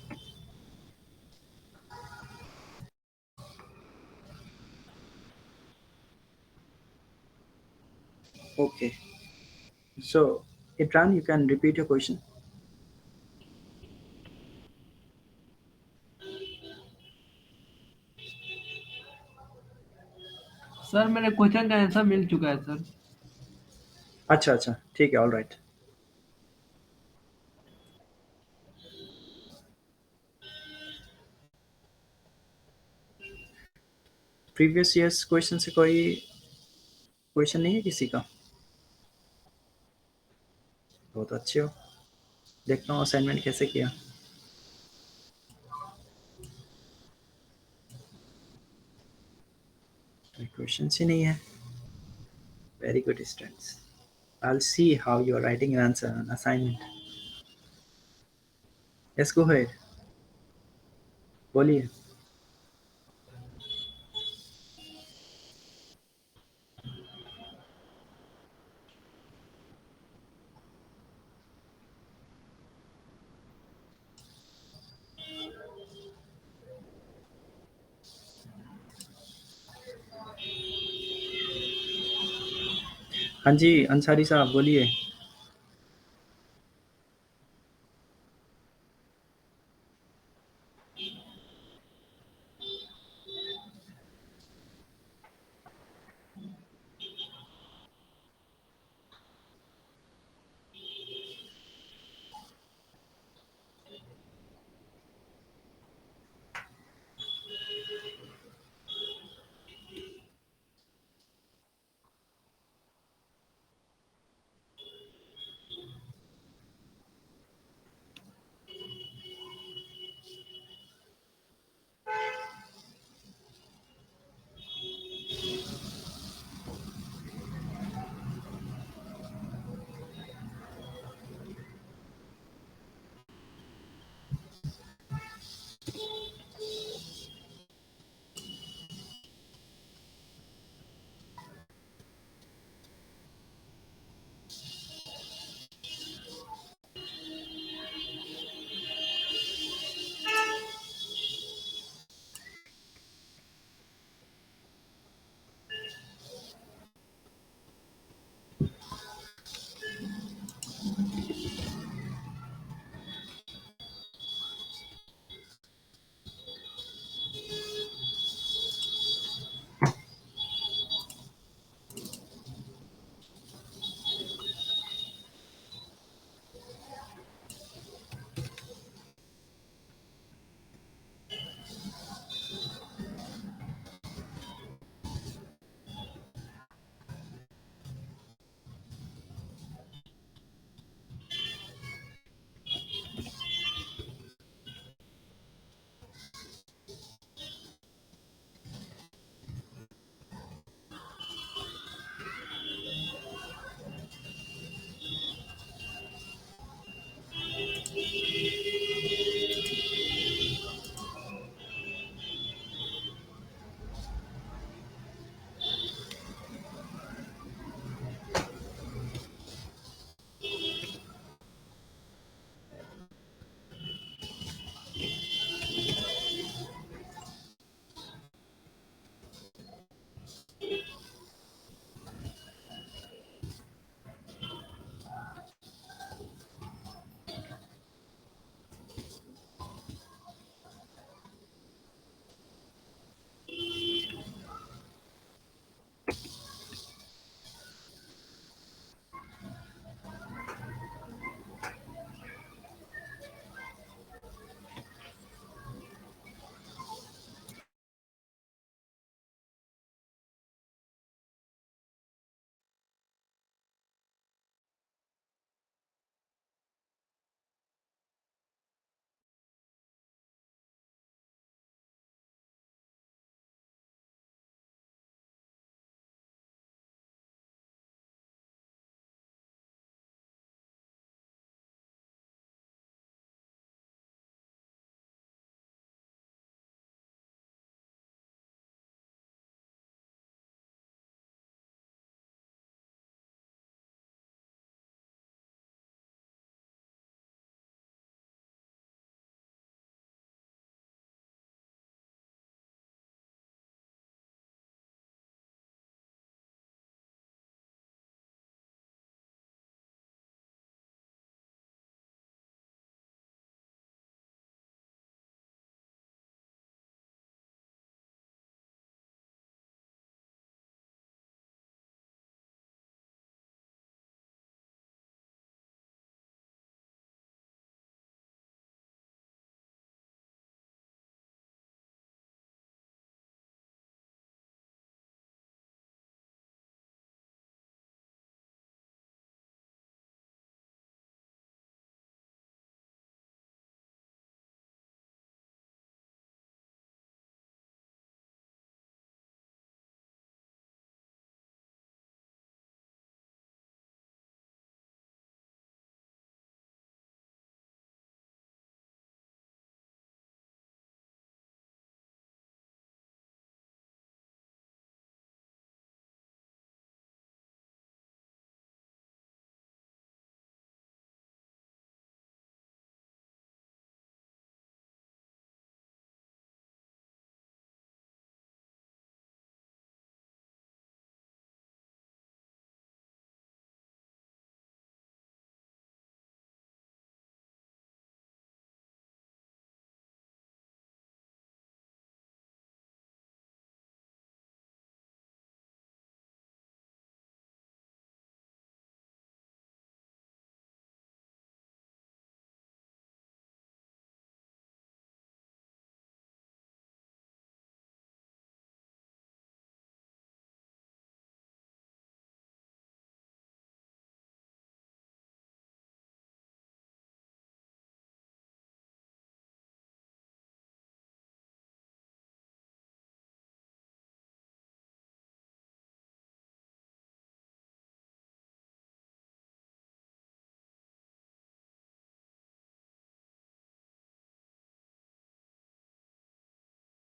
Okay. So, Itran, you can repeat your question. Sir मेरे क्वेश्चन का आंसर मिल चुका है सर। अच्छा अच्छा ठीक है, all right. Previous years question से कोई क्वेश्चन नहीं है किसी का? बहुत अच्छे हो। देखता हूँ असाइनमेंट कैसे किया। क्वेश्चन ही नहीं है। Very good students. I'll see how you're writing an answer on assignment. Yes, go ahead. बोलिए। हाँ जी अंसारी साहब बोलिए।